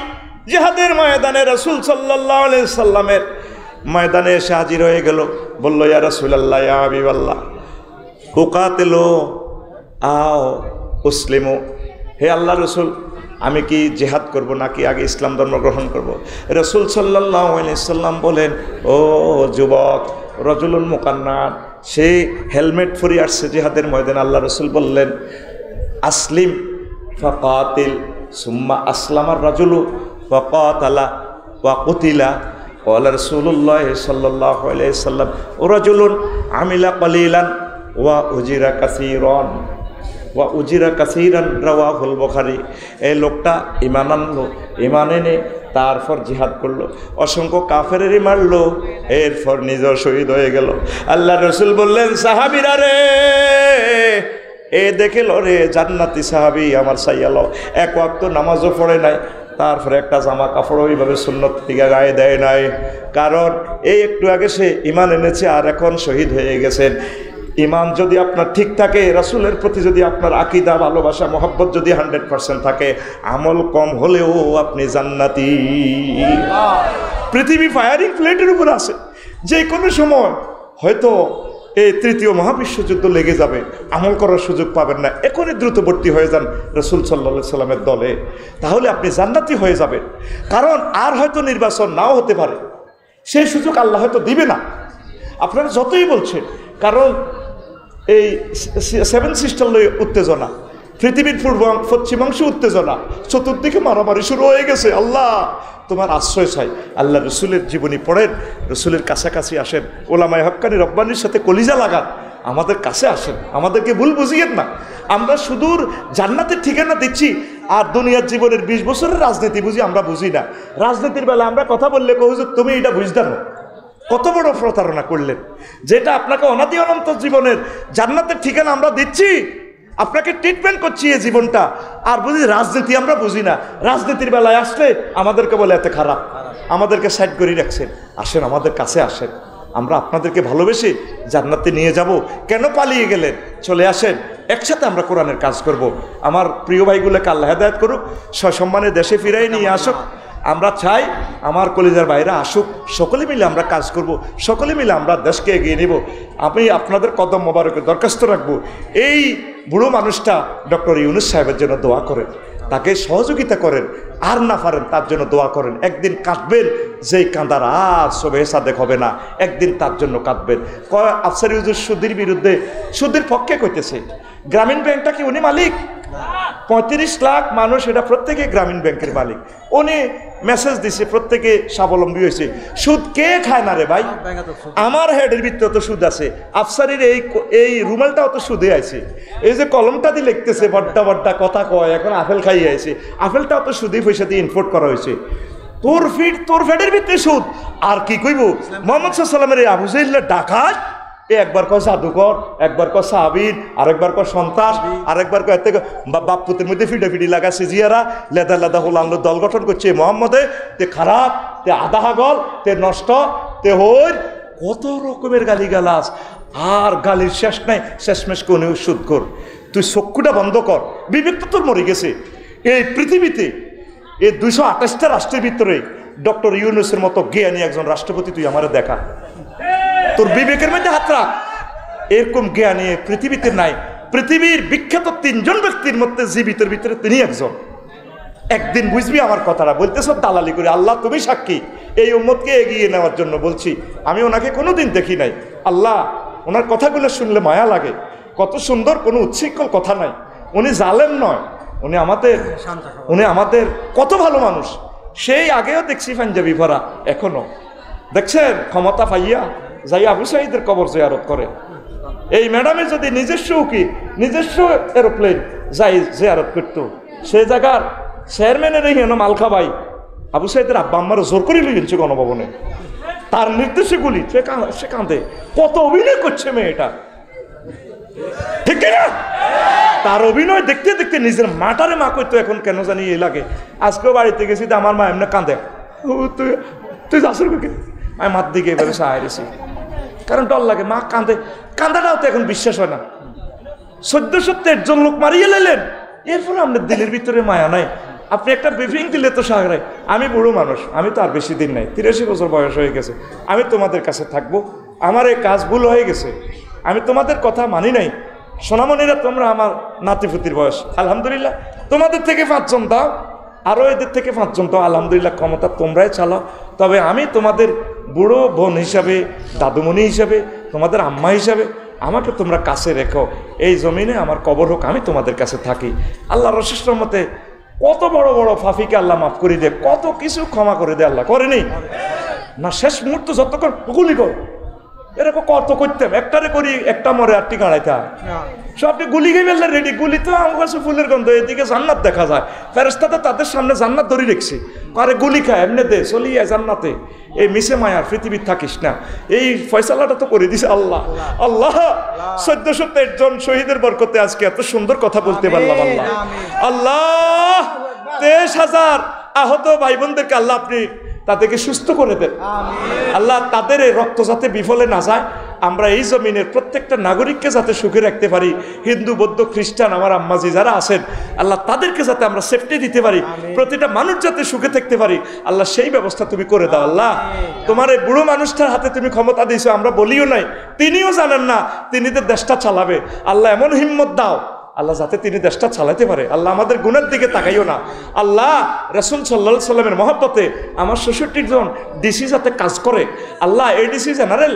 জিহাদের ময়দানে রাসূল সাল্লাল্লাহু আলাইহি সাল্লামের ময়দানে এসে হাজির হয়ে গেল। বলল, ইয়া রাসূলুল্লাহ, ইয়া হাবিবাল্লাহ, উকাতিলু আও উসলিমু। হে আল্লাহ রসুল, আমি কি জিহাদ করব নাকি আগে ইসলাম ধর্ম গ্রহণ করব? রাসূল সাল্লাল্লাহু আলাইহি সাল্লাম বলেন, ও যুবক, রজুলুল মুকান্নাত, সে হেলমেট পরে আসছে জিহাদের ময়দানে। আল্লাহ রসুল বললেন, আসলিম ফাকাতিল। সুম্মা আসলামার রাজুলু ফাকাতালা ওয়া কুতিলা। ক্বালা রাসূলুল্লাহ সাল্লাল্লাহু আলাইহি সাল্লাম, রাজুলুন আমিলা কালিলান ওয়া উজিরা কাসীরান ওয়া উজিরা কাসীরান, রাওয়াহুল বুখারী। এই লোকটা ঈমান আনলো, ঈমান এনে তারপর জিহাদ করলো, অসংখ্য কাফেরেরই মারলো, এরপর নিজেও শহীদ হয়ে গেল। আল্লাহ রসুল বললেন, সাহাবীরা রে, এ দেখে লো রে, জান্নাতি সাহাবী আমার সাইয়ালো। এক ওয়াক্ত নামাজও পড়ে নাই, তারপরে একটা জামা কাপড় ওইভাবে সুন্নত থেকে গায়ে দেয় নাই, কারণ এই একটু আগে সে ঈমান এনেছে আর এখন শহীদ হয়ে গেছেন। ঈমান যদি আপনার ঠিক থাকে, রাসূলের প্রতি যদি আপনার আকীদা, ভালোবাসা, মহব্বত যদি 100% থাকে, আমল কম হলেও আপনি জান্নাতি। পৃথিবী ফায়ারিং প্লেটের উপর আছে, যে কোনো সময় হয়তো এই 3য় মহাবিশ্বযুদ্ধ লেগে যাবে, আমল করার সুযোগ পাবেন না। এখনই দ্রুতবর্তী হয়ে যান রাসূল সাল্লাল্লাহু আলাইহি সাল্লামের দলে, তাহলে আপনি জান্নাতি হয়ে যাবেন। কারণ আর হয়তো নির্বাচন নাও হতে পারে, সেই সুযোগ আল্লাহ হয়তো দিবে না, আপনারা যতই বলছেন। কারণ এই 7 সিস্টার লয়ে উত্তেজনা, পৃথিবীর পশ্চিমাংশ উত্তেজনা, চতুর্দিকে মারামারি শুরু হয়ে গেছে। আল্লাহ তোমার আশ্রয় চাই। আল্লাহ রসুলের জীবনী পড়েন, রসুলের কাছাকাছি আসেন, ওলামায়ে হক্কানি রব্বানির সাথে কলিজা লাগান, আমাদের কাছে আসেন, আমাদেরকে ভুল বুঝিয়েন না। আমরা সুদূর জান্নাতের ঠিকানা দিচ্ছি, আর দুনিয়ার জীবনের 20 বছরের রাজনীতি বুঝি আমরা বুঝি না। রাজনীতির বেলা আমরা কথা বললে হুজুর তুমি এটা বুঝতে না, কত বড় প্রতারণা করলেন, যেটা আপনাকে অনাদি অনন্ত জীবনের জান্নাতের ঠিকানা আমরা দিচ্ছি, আপনাকে ট্রিটমেন্ট করছি এই জীবনটা। আর বুঝি রাজনীতি আমরা বুঝি না, রাজনীতির বেলায় আসলে আমাদেরকে বলে এত খারাপ, আমাদেরকে সাইড করে রাখছেন। আসেন, আমাদের কাছে আসেন, আমরা আপনাদেরকে ভালোবেসে জান্নাতে নিয়ে যাব। কেন পালিয়ে গেলেন? চলে আসেন, একসাথে আমরা কোরআনের কাজ করব। আমার প্রিয় ভাইগুলোকে আল্লাহ হেদায়েত করুক, সসম্মানে দেশে ফিরাই নিয়ে আসুক। আমরা চাই আমার কলিজার ভাইরা আসুক, সকলে মিলে আমরা কাজ করব, সকলে মিলে আমরা দেশকে এগিয়ে নেব। আমি আপনাদের কদম মোবারকের দরখাস্ত রাখবো, এই বুড়ো মানুষটা ডক্টর ইউনূস সাহেবের জন্য দোয়া করেন, তাকে সহযোগিতা করেন, আর না পারেন তার জন্য দোয়া করেন। একদিন কাঁদবেন, যেই কাঁদার আর সবে সাদেক হবে না, একদিন তার জন্য কাঁদবেন। আফসারি হুজুর সুদের বিরুদ্ধে, সুদের পক্ষে কইতেছে। গ্রামীণ ব্যাংকটা কি উনি মালিক? 35 লাখ মানুষ, এটা প্রত্যেকে গ্রামীণ ব্যাংকের মালিক। উনি মেসেজ দিছে, প্রত্যেকে স্বাবলম্বী হয়েছে। সুদ কে খায় না রে ভাই? আমার হেডের ভিতরে তো সুদ আছে, আফসারির এই রুমালটাও তো সুদে আছে। এই যে কলমটা দিয়ে লিখতেছে, বড্ডা বড্ডা কথা কয়, এখন আপেল খাইয়ে আছে, আপেলটাও তো সুদী পয়সা দিয়ে ইম্পোর্ট করা হয়েছে। তোর ফেডের ভিতরে সুদ। আর কি কইব, মোহাম্মদ সাল্লামের এই আবু জাহিল ডাকাত, একবার কয় জাদুকর, একবার কয় সাহাবীর, আরেকবার কয় সন্ত্রাস, আরেকবার কয় এতে বাপ পুতের মধ্যে ফিডাফিডি লাগাচ্ছে জিয়ারা, লেদা লেদা হোলান্ড দল গঠন করছে মোহাম্মদে। তে খারাপ, তে আধা হাগল, তে নষ্ট, তে হইর, কত রকমের গালিগালাজ। আর গালির শেষ নাই, শেষমেশ কোন সুদ কর। তুই চক্ষুটা বন্ধ কর, বিবেক তো তোর মরে গেছে। এই পৃথিবীতে এই 228টা রাষ্ট্রের ভিতরে ডক্টর ইউনূসের মতো জ্ঞানী একজন রাষ্ট্রপতি তুই আমারে দেখা, তোর বিবেকের মধ্যে হাত রাখ। এরকম জ্ঞানী পৃথিবীতে নাই। পৃথিবীর বিখ্যাত 3 জন ব্যক্তির মধ্যে জীবিতের ভিতরে তিনি একজন। একদিন বুঝবি আমার কথাটা, বলতেছ দালালি করে। আল্লাহ তুমি সাক্ষী, এই উম্মতকে এগিয়ে নেওয়ার জন্য বলছি। আমি ওনাকে কোনোদিন দেখি নাই। আল্লাহ, ওনার কথাগুলো শুনলে মায়া লাগে। কত সুন্দর, কোনো উচ্ছৃঙ্খল কথা নাই। উনি জালেম নয়, উনি আমাদের কত ভালো মানুষ। সেই আগেও দেখছি পাঞ্জাবি ভরা, এখনো দেখছেন ক্ষমতা পাইয়া যাই আবু সাঈদের কবর জিয়ারত করে। এই ম্যাডামে যদি নিজস্ব এরোপ্লেন যাই জিয়ারত করত, সে জায়গার চেয়ারম্যানের এই হেন মালখা ভাই আবু সাঈদের আব্বা আম্মারও জোর করে লিখেছে গণভবনে, তার নির্দেশে গুলি। সে কাঁদে, কত অভিনয় করছে মেয়েটা, ঠিক না? তার অভিনয় দেখতে দেখতে নিজের মাটারে মা করতো, এখন কেন জানি এই লাগে। আজকেও বাড়িতে গেছি, আমার মা এমনি কাঁদে, তুই যাস আমি মার দিকে এভাবে সাহায্যেছি, কারণ ডর লাগে। মা কাঁদে, কান্দাটাও তো এখন বিশ্বাস হয় না। 1401 জন লোক মারিয়ে লেলেন, এরপরে আপনার দিলের ভিতরে মায়া নাই। আপনি একটা ব্রিফিং দিলে তো সাগরায়। আমি বুড়ো মানুষ, আমি তো আর বেশি দিন নাই, 83 বছর বয়স হয়ে গেছে। আমি তোমাদের কাছে থাকবো, আমার এই কাজ ভুল হয়ে গেছে, আমি তোমাদের কথা মানি নাই। সোনামণিরা, তোমরা আমার নাতিপুতির বয়স, আলহামদুলিল্লাহ। তোমাদের থেকে 5 জন দাও, আরও এদের থেকে 5 জন দাও, আলহামদুলিল্লাহ। ক্ষমতা তোমরাই চালাও। তবে আমি তোমাদের বুড়ো বোন হিসাবে, দাদুমণি হিসাবে, তোমাদের আম্মা হিসাবে আমাকে তোমরা কাছে রেখো। এই জমিনে আমার কবর হোক, আমি তোমাদের কাছে থাকি। আল্লাহর অশেষ রহমতে কত বড় বড় ফাফিকে আল্লাহ মাফ করে দেয়, কত কিছু ক্ষমা করে দেয় আল্লাহ। করেনি না? শেষ মুহূর্ত যতক্ষণ গুলি কর, এরকম কত করতাম, একটারে করি, একটা মরে, আটটি গাড়াইতা সবটি গুলি খেয়ে ফেললে রেডি। গুলি তো আমার কাছে ফুলের গন্ধ, এদিকে জান্নাত দেখা যায়। ফেরেশতাতে তাদের সামনে জান্নাত ধরে রেখেছে, আরে গুলি খায় এমনি দে, চলি যায় জান্নাতে। এই মিশে মায়ার পৃথিবীর থাকিস না, এই ফয়সালাটা তো করে দিছে আল্লাহ। আল্লাহ 1401 জন শহীদের বরকতে আজকে এত সুন্দর কথা বলতে পারলাম। আল্লাহ আল্লাহ 23,000 আহত ভাই বোনদেরকে আল্লাহ আপনি তাদেরকে সুস্থ করে দেন। আল্লাহ তাদের এই রক্ত যাতে বিফলে না যায়, আমরা এই জমিনের প্রত্যেকটা নাগরিককে যাতে সুখে রাখতে পারি। হিন্দু, বৌদ্ধ, খ্রিস্টান, আমার আম্মাজি যারা আছেন, আল্লাহ তাদেরকে যাতে আমরা সেফটি দিতে পারি, প্রতিটা মানুষ যাতে সুখে থাকতে পারি, আল্লাহ সেই ব্যবস্থা তুমি করে দাও। আল্লাহ তোমার এই বুড়ো মানুষটার হাতে তুমি ক্ষমতা দিয়েছো, আমরা বলিও নাই, তিনিও জানেন না তিনি তো দেশটা চালাবে। আল্লাহ এমন হিম্মত দাও আল্লাহ যাতে তিনি দেশটা চালাতে পারে। আল্লাহ আমাদের গুণের দিকে তাকাইও না। আল্লাহ রাসূল সাল্লাল্লাহু আলাইহি সাল্লামের মহব্বতে আমার 66 জন ডিসি যাতে কাজ করে, আল্লাহ এডিসি জেনারেল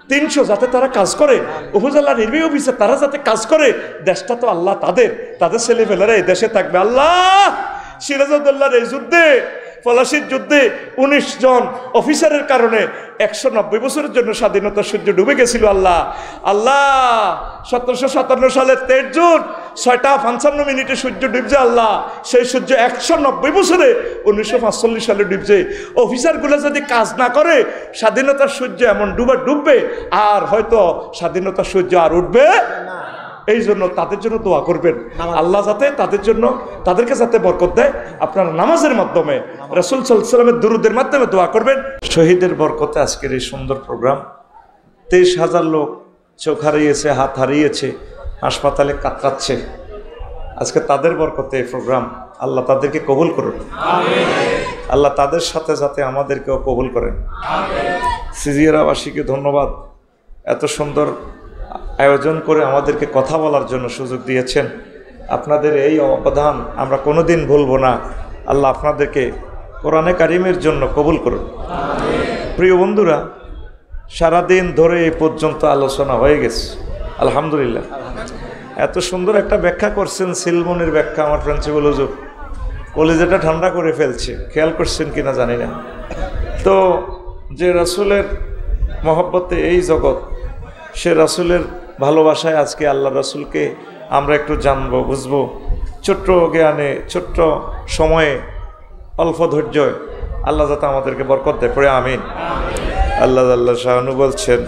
300 যাতে তারা কাজ করে, উপজেলা নির্বাহী অফিসার তারা যাতে কাজ করে, দেশটা তো আল্লাহ তাদের ছেলেমেয়েরা এই দেশে থাকবে। আল্লাহ সিরাজউদ্দৌলার এই যুদ্ধে, পলাশির যুদ্ধে 19 জন অফিসারের কারণে 190 বছরের জন্য স্বাধীনতার সূর্য ডুবে গেছিল। আল্লাহ 1757 সালের 23 জুন 6:55 সূর্য ডুবছে আল্লাহ, সেই সূর্য 190 বছরে 1945 সালে ডুবছে। অফিসারগুলো যদি কাজ না করে স্বাধীনতার সূর্য এমন ডুববে, আর হয়তো স্বাধীনতার সূর্য আর উঠবে না। এই জন্য তাদের জন্য দোয়া করবেন, আল্লাহ যাতে তাদেরকে যাতে বরকত দেয়। আপনারা নামাজের মাধ্যমে, রাসূল সাল্লাল্লাহু আলাইহি ওয়াসাল্লামের দুরূদের মাধ্যমে দোয়া করবেন। শহীদের বরকতে আজকের এই সুন্দর প্রোগ্রাম, 23,000 লোক চোখ হারিয়েছে, হাত হারিয়েছে, হাসপাতালে কাতরাচ্ছে। আজকে তাদের বরকতে এই প্রোগ্রাম, আল্লাহ তাদেরকে কবুল করুন, আল্লাহ তাদের সাথে যাতে আমাদেরকেও কবুল করেন। সিজিয়ারাবাসীকে ধন্যবাদ, এত সুন্দর আয়োজন করে আমাদেরকে কথা বলার জন্য সুযোগ দিয়েছেন। আপনাদের এই অবদান আমরা কোনোদিন ভুলবো না। আল্লাহ আপনাদেরকে কোরআনে কারিমের জন্য কবুল করুন। প্রিয় বন্ধুরা, সারাদিন ধরে এই পর্যন্ত আলোচনা হয়ে গেছে, আলহামদুলিল্লাহ। এত সুন্দর একটা ব্যাখ্যা করছেন, সিলমনির ব্যাখ্যা আমার প্রিন্সিপাল হুজুর, কলেজেটা ঠান্ডা করে ফেলছে, খেয়াল করছেন কিনা জানি না। তো যে রাসূলের মহব্বতে এই জগৎ, সে রাসূলের ভালোবাসায় আজকে আল্লাহ রাসূলকে আমরা একটু জানবো, বুঝবো। ছোট্ট জ্ঞানে, ছোট্ট সময়ে, অল্প ধৈর্য, আল্লাহ যাতে আমাদেরকে বরকত দেয়, পড়ে আমিন। আল্লাহ শাহানু বলছেন,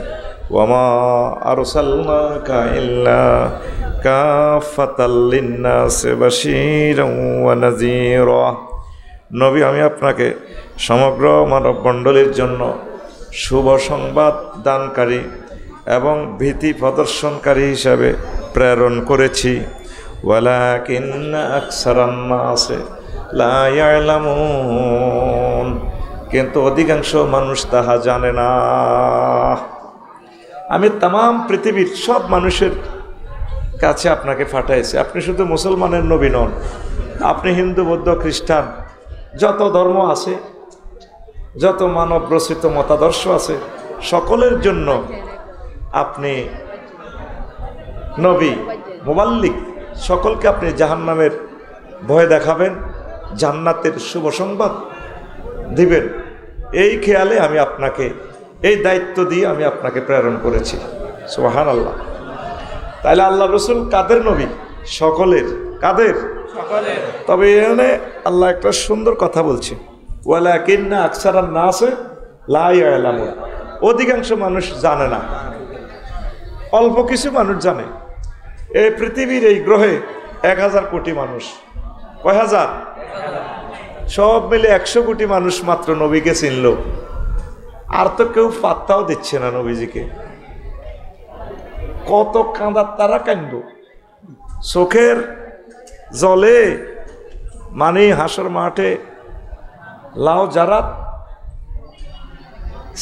ওয়ামা আরসালনাকা ইল্লা কাফাতাল লিন্নাসি বাশীরাও ওয়া নাযীরা। নবী, আমি আপনাকে সমগ্র মানব মণ্ডলীর জন্য শুভ সংবাদ দানকারী এবং ভীতি প্রদর্শনকারী হিসাবে প্রেরণ করেছি। ওয়ালাকিন্না আকসারান নাসি লা ইয়ালামুন, কিন্তু অধিকাংশ মানুষ তাহা জানে না। আমি তাম পৃথিবীর সব মানুষের কাছে আপনাকে পাঠাইছি। আপনি শুধু মুসলমানের নবী নন, আপনি হিন্দু, বৌদ্ধ, খ্রিস্টান, যত ধর্ম আছে, যত মানব রচিত মতাদর্শ আছে, সকলের জন্য আপনি নবী, মুবাল্লিগ। সকলকে আপনি জাহান্নামের ভয় দেখাবেন, জান্নাতের শুভ সংবাদ দিবেন। এই খেয়ালে আমি আপনাকে, এই দায়িত্ব দিয়ে আমি আপনাকে প্রেরণ করেছি। সুবহানাল্লাহ। তাইলে আল্লাহ রসুল কাদের নবী? সকলের। কাদের? সকলের। তবে এখানে আল্লাহ একটা সুন্দর কথা বলছে, ওয়ালাকিন্না আকসারান নাসি লা ইয়ালামুন, অধিকাংশ মানুষ জানে না, অল্প কিছু মানুষ জানে। এই পৃথিবীর এই গ্রহে 1000 কোটি মানুষ। কয় হাজার? সব মিলে 100 কোটি মানুষ মাত্র নবীকে চিনল, আর তো কেউ পাত্তাও দিচ্ছে না নবীজিকে। কত কাঁদার তারা কান্দ, চোখের জলে, মানে হাসর মাঠে লাও জারাত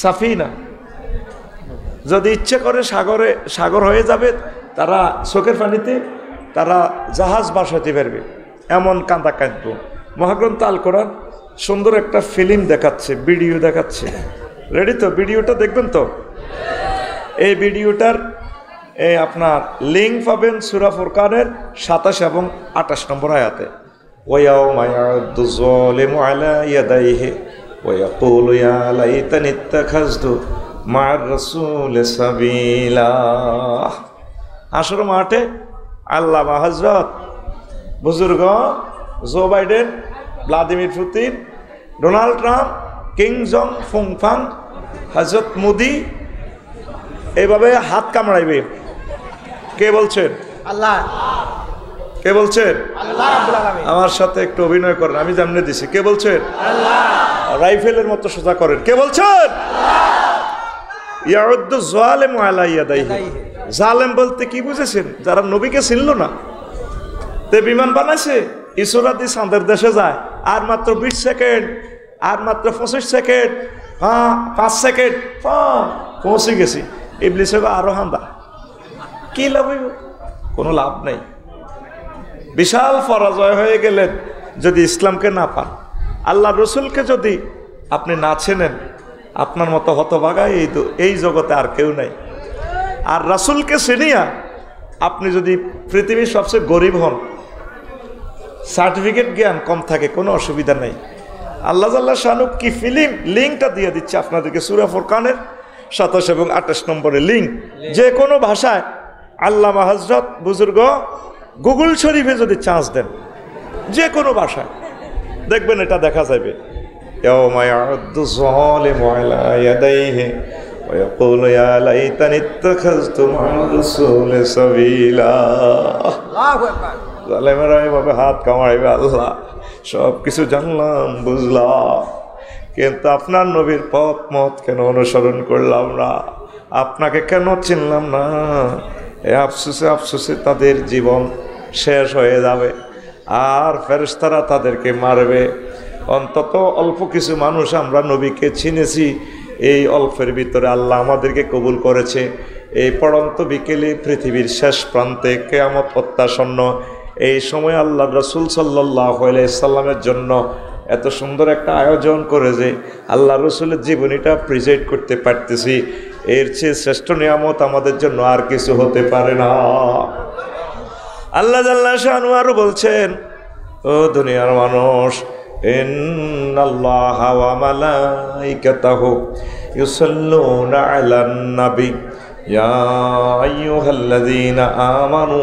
সাফিনা, যদি ইচ্ছে করে সাগর হয়ে যাবে, তারা চোখের পানিতে তারা জাহাজ বাসাতে পারবে, এমন কাঁদা কাঁদব। মহাগ্রন্থ আল কোরআন সুন্দর একটা ফিল্ম দেখাচ্ছে, ভিডিও দেখাচ্ছে। রেডি তো? ভিডিওটা দেখবেন তো? এই ভিডিওটার আপনার লিঙ্ক পাবেন সূরা ফুরকানের 27 এবং 28 নম্বর আয়াতে। ওয়ায়াউমা ইয়াউদ্দু যালিমু আলা ইয়াদাইহি ওয়া ইয়াকুলু ইয়া লাইতানি ইত্তাখাযতু মা'আর রাসূলি সাবিলা। হাসর মাঠে আল্লামা হযরত বুজুর্গ Joe Biden, Vladimir Putin, Donald Trump, King Jong ফুংফাং, হযরত মোদি এইভাবে হাত কামড়াইবে। কে বলছেন? আল্লাহ। কে বলছেন? আল্লাহ রাব্বুল আলামিন। আমার সাথে একটু অভিনয় করেন, আমি জানিয়ে দিছি। কে বলছেন? আল্লাহ। রাইফেলের মতো সোজা করেন। কে বলছেন? আল্লাহ। ইয়াউদ্দু যালিমু আলা ইয়াদাইহি। জালেম বলতে কি বুঝেছেন? যারা নবীকে চিনল না, তে বিমান বানাইছে, ইসরাতি চাঁদের দেশে যায়, আর মাত্র 20 সেকেন্ড, আর মাত্র 25 সেকেন্ড, 5 সেকেন্ড পৌঁছে গেছি। ইবলিসে আরো হান্দা, কি লাভ হইব? কোনো লাভ নেই। বিশাল পরাজয় হয়ে গেলেন যদি ইসলামকে না পান। আল্লাহ রসুলকে যদি আপনি না চেনেন, আপনার মতো হতভাগা এই জগতে আর কেউ নাই। আর রাসূলকে চিনিয়া আপনি যদি পৃথিবীর সবচেয়ে গরিব হন, সার্টিফিকেট জ্ঞান কম থাকে, কোনো অসুবিধা নেই। আল্লাহ জাল্লা শানু কি ফিল্ম লিঙ্কটা দিয়ে দিচ্ছে আপনাদেরকে, সূরা ফুরকানের 27 এবং 28 নম্বরের লিঙ্ক। যে কোনো ভাষায় আল্লামা হযরত বুজুর্গ গুগল শরীফে যদি চান্স দেন, যে কোনো ভাষায় দেখবেন এটা দেখা যাবে। ইয়াউমা ইয়াউদ্দু যালিমু আলা ইয়াদাইহি ওয়া ইয়াকুলু ইয়া লাইতানি ইত্তাখাযতু মা'আর রাসূলি সাবিলা। আল্লাহু আকবার। জালেমেরা এভাবে হাত কামাইবে, আল্লাহ সব কিছু জানলাম বুঝলাম, কিন্তু আপনার নবীর পথ মত কেন অনুসরণ করলাম না, আপনাকে কেন চিনলাম না। এই আফসোসে আফসোসে তাদের জীবন শেষ হয়ে যাবে, আর ফেরেশতারা তাদেরকে মারবে। অন্তত অল্প কিছু মানুষ আমরা নবীকে চিনেছি, এই অল্পের ভিতরে আল্লাহ আমাদেরকে কবুল করেছে। এই পড়ন্ত বিকেলে পৃথিবীর শেষ প্রান্তে কিয়ামত প্রত্যাসন্ন, এই সময় আল্লাহ রাসূল সাল্লাল্লাহু আলাইহি সাল্লামের জন্য এত সুন্দর একটা আয়োজন করে যে আল্লাহ রসুলের জীবনীটা প্রেজেন্ট করতে পারতেছি, এর চেয়ে শ্রেষ্ঠ নিয়ামত আমাদের জন্য আর কিছু হতে পারে না। আল্লাহ জাল্লা শানু আরো বলছেন, ও দুনিয়ার মানুষ, ইন্নাল্লাহা ওয়া মালাইকাতাহু ইউসাল্লুনা আলান নবী ইয়া আইয়ুহাল্লাযীনা আমানু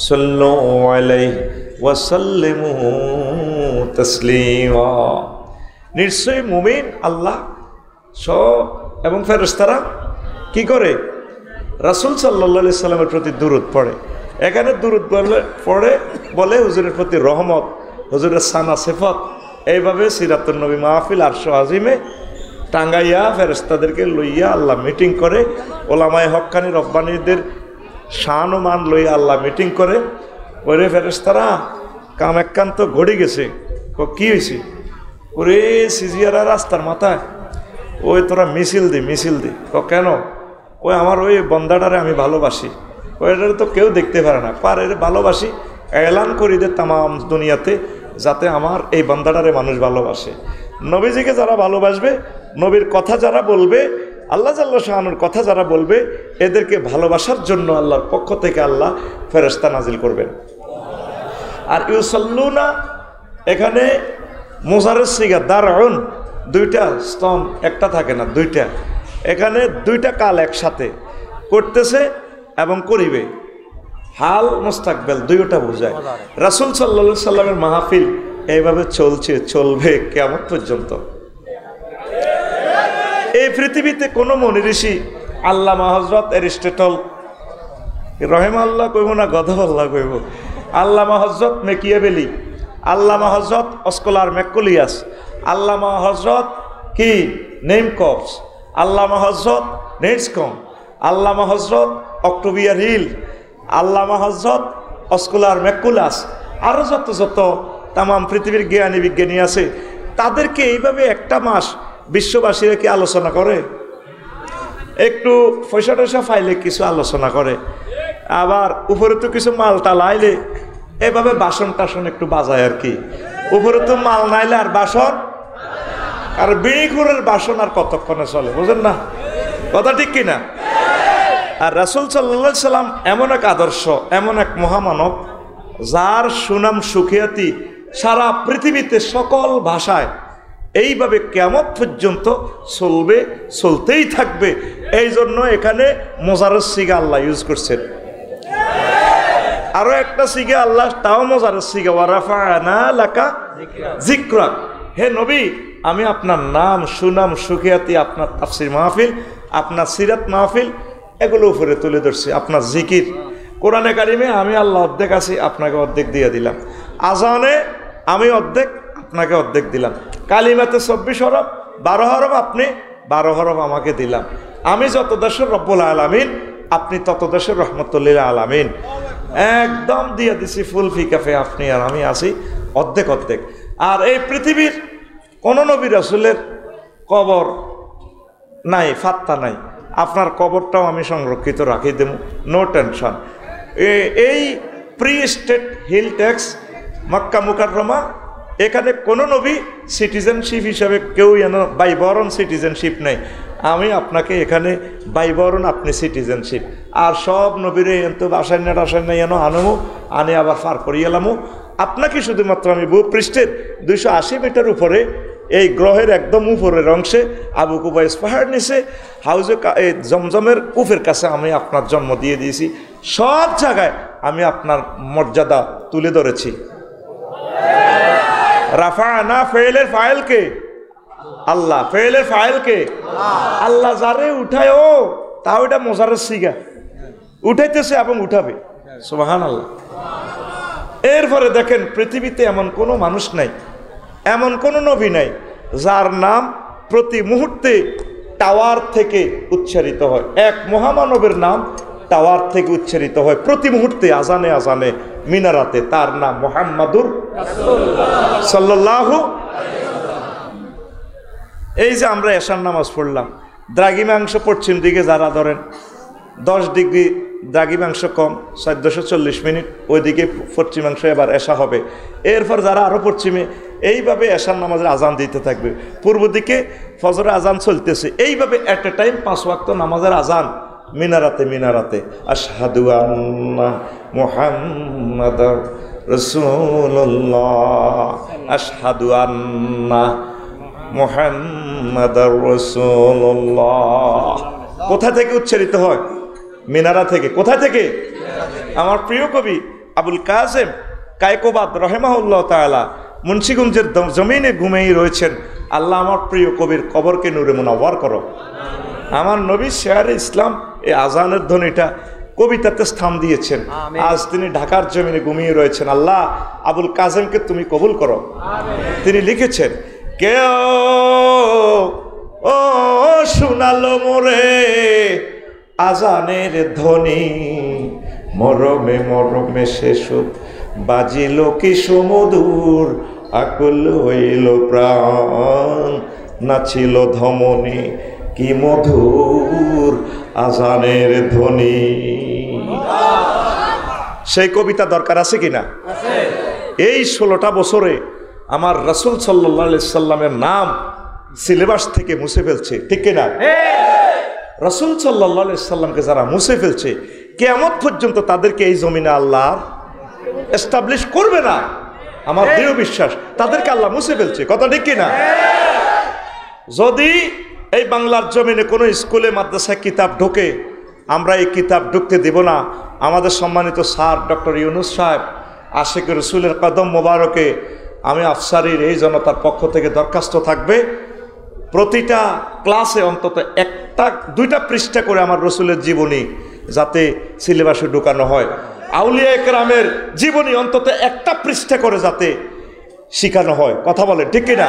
সাল্লু আলাইহি ওয়া সাল্লিমু তাসলিমা। নিশ্চয়ই মুমিন আল্লাহ সব এবং ফেরেশতারা কি করে? রাসূল সাল্লাল্লাহু আলাইহি সাল্লামের প্রতি দুরূদ পড়ে। এখানে দুরূদ পড়ে বলে হুজুরের প্রতি রহমত, হুজুরের সানা সিফাত। এইভাবে সিরাতুন নবী মাহফিল আরশ আজিমে টাঙ্গাইয়া ফেরেশতাদেরকে লইয়া আল্লাহ মিটিং করে, ওলামায়ে হক্কানি রব্বানীদের শান ও মান লইয়া আল্লাহ মিটিং করে। ওরে ফেরেশতারা কাম একান্ত ঘড়ি গেছে। কি হয়েছে? ওরে সিজিয়ারা রাস্তার মাথায় ওই তোরা মিছিল দি। কেন? ওই আমার ওই বন্দাটারে আমি ভালোবাসি, ওইটারে তো কেউ দেখতে পারে না, পারে ভালোবাসি, এলান করি দে তামাম দুনিয়াতে যাতে আমার এই বন্দাটারে মানুষ ভালোবাসে। নবীজিকে যারা ভালোবাসবে, নবীর কথা যারা বলবে, আল্লাহ জাল্লা শানুর কথা যারা বলবে, এদেরকে ভালোবাসার জন্য আল্লাহর পক্ষ থেকে আল্লাহ ফেরেশতা নাজিল করবেন। আর ইউসাল্লুনা এখানে মুজারের সিগা দারউন, দুইটা স্তন একটা থাকে না, দুইটা। এখানে দুইটা কাল একসাথে করতেছে এবং করিবে, হাল মুস্তাকবেল দুইটা বোঝায়। রাসূল সাল্লাল্লাহু আলাইহি সাল্লামের মাহফিল এইভাবে চলবে কিয়ামত পর্যন্ত। এই পৃথিবীতে কোনো মনি ঋষি, আল্লামা হযরত এরিস্টটল রহিমাহুল্লাহ কইব না গদাবাল্লাহ কইব, আল্লামা হযরত মেকিয়াভেলি, আল্লামা হযরত অস্কলার ম্যাকুলিয়াস, আল্লামা হযরত কি নেমকপস, আল্লামা হযরত নেটসকম, আল্লামা হযরত অক্টোবিয়ার হিল, আল্লামা হযরত অস্কলার ম্যাকুলাস, আরও যত তামাম পৃথিবীর জ্ঞানী বিজ্ঞানী আছে, তাদেরকে এইভাবে একটা মাস বিশ্ববাসীরা কি আলোচনা করে? একটু পয়সা টয়সা পাইলে কিছু আলোচনা করে, আবার উপরে তো কিছু মাল টাল আইলে এভাবে বাসন টাসন একটু বাজায় আর কি। উপরে তো মাল নাইলে আর বাসন, আর বিড়িখুরের বাসন আর কতক্ষণে চলে, বুঝেন না কথা ঠিক কিনা? আর রাসূল সাল্লাল্লাহু আলাইহি সাল্লাম এমন এক আদর্শ, এমন এক মহামানব, যার সুনাম সুখিয়াতি সারা পৃথিবীতে সকল ভাষায় এইভাবে কিয়ামত পর্যন্ত চলবে, চলতেই থাকবে। এই জন্য এখানে মোজারের সিগা আল্লাহ ইউজ করছেন। আরো একটা সিগা আল্লাহ, তাও মোজারের সিগা, ওয়া রাফা'না লাকা যিকরাক। হে নবী, আমি আপনার নাম সুনাম সুখিয়াতি, আপনার তাফসীর মাহফিল, আপনার সিরাত মাহফিল, এগুলো উপরে তুলে ধরছি। আপনার জিকির কোরআনে কারিমে আমি আল্লাহ অর্ধেক আছি, আপনাকে অর্ধেক দিয়ে দিলাম। আজানে আমি অর্ধেক, আপনাকে অর্ধেক দিলাম। কালিমাতে 24 হরফ, 12 হরফ আপনি, 12 হরফ আমাকে দিলাম। আমি যত দেশের রব্বুল আলামিন, আপনি তত দেশের রহমতুল লিল আলামিন। একদম দিয়ে দিছি ফুল ফিকাফে, আপনি আর আমি আছি অর্ধেক অর্ধেক। আর এই পৃথিবীর কোন নবী রাসূলের কবর নাই, ফাত্তা নাই। আপনার কবরটাও আমি সংরক্ষিত রাখি দেব, নো টেনশন। এই প্রি স্টেট হিল ট্যাক্স মক্কা মুকাররমা, এখানে কোনো নবী সিটিজেনশিপ হিসাবে কেউ যেন বাইবরণ সিটিজেনশিপ নেই। আমি আপনাকে এখানে বাইবরণ, আপনি সিটিজেনশিপ। আর সব নবীরে এত বাসায় না যেন আনমো, আনে আবার পার করিয়ে এলামো। আপনাকে শুধুমাত্র আমি ভূপৃষ্ঠের 280 মিটার উপরে, এই গ্রহের একদম উপরের অংশে আবু কুবাইস পাহাড় নিচে হাউজে জমজমের কুফের কাছে আমি আপনার জন্ম দিয়ে দিয়েছি। সব জায়গায় আমি আপনার মর্যাদা তুলে ধরেছি। রাফা'না ফেলের ফাইল কে? আল্লাহ। ফেলের ফাইল কে? আল্লাহ। যারে উঠায় ও তাও এটা মজারের সিগা, উঠাইতেছে এবং উঠাবে। সুবহানাল্লাহ। এরপরে দেখেন পৃথিবীতে এমন কোনো মানুষ নাই, এমন কোনো নবী নাই যার নাম প্রতি মুহূর্তে টাওয়ার থেকে উচ্চারিত হয়। এক মহামানবের নাম টাওয়ার থেকে উচ্চারিত হয় প্রতি মুহূর্তে, আজানে আজানে, মিনারাতে। তার নাম মুহাম্মাদুর সাল্লাল্লাহু। এই যে আমরা এশার নামাজ পড়লাম, দ্রাঘিমাংশ পশ্চিম দিকে যারা ধরেন 10 ডিগ্রি দ্রাঘিমাংশ কম, 1440 মিনিট ওইদিকে পশ্চিমাংশ এবার এশা হবে। এরপর যারা আরও পশ্চিমে, এইভাবে এশার নামাজের আজান দিতে থাকবে। পূর্ব দিকে ফজরের আজান চলতেছে, এইভাবে এট এ টাইম 5 ওয়াক্ত নামাজের আজান মিনারাতে মিনারাতে। আশহাদু আন্না মুহাম্মাদার রাসূলুল্লাহ, আশহাদু আন্না মুহাম্মাদার রাসূলুল্লাহ। কোথা থেকে উচ্চারিত হয়? মিনারা থেকে। কোথা থেকে? আমার প্রিয় কবি আবুল কাসেম কায়কোবাদ রহেমাহুল্লাহ তাআলা মুন্সিগঞ্জের জমিনে ঘুমিয়ে রয়েছেন। আল্লাহ আমার প্রিয় কবির কবরকে নূরে মুনাওয়ার করো। আমার নবী শেয়ারে ইসলাম এই আজানের ধ্বনিটা কবিতাতে স্থান দিয়েছেন। আজ তিনি ঢাকার জমিনে ঘুমিয়ে রয়েছেন। আল্লাহ আবুল কাসেমকে তুমি কবুল করো। তিনি লিখেছেন, কেউ ও শোনালো মোরে আজানের ধ্বনি, মরমে মরমে শেষ বাজিল কি সুমধুর, আকুল হইল প্রাণ, নাচিল ধমনী কি মধুর আজানের ধ্বনি। সেই কবিতা দরকার আছে কিনা? এই 16টা বছরে আমার রাসূল সাল্লাল্লাহু আলাইহি সাল্লামের নাম সিলেবাস থেকে মুছে ফেলছে, ঠিক কিনা? রাসূল সাল্লাল্লাহু আলাইহি সাল্লামকে যারা মুছে ফেলছে, কিয়ামত পর্যন্ত তাদেরকে এই জমিনে আল্লাহ এস্টাবলিশ করবে না। আমার দৃঢ় বিশ্বাস তাদেরকে আল্লাহ মুছে ফেলছে। কথা ঠিক কিনা? যদি এই বাংলার জমিনে কোনো স্কুলে মাদ্রাসায় কিতাব ঢোকে, আমরা এই কিতাব ঢুকতে দেব না। আমাদের সম্মানিত স্যার ডক্টর ইউনুস সাহেব, আশিক রসুলের কদম মোবারকে আমি আফসারির এই জনতার পক্ষ থেকে দরখাস্ত থাকবে, প্রতিটা ক্লাসে অন্তত 1-2টা পৃষ্ঠা করে আমার রসুলের জীবনী যাতে সিলেবাসে ঢুকানো হয়। আউলিয়া একরামের জীবনী অন্তত 1টা পৃষ্ঠা করে যাতে শিখানো হয়। কথা বলে ঠিক কিনা?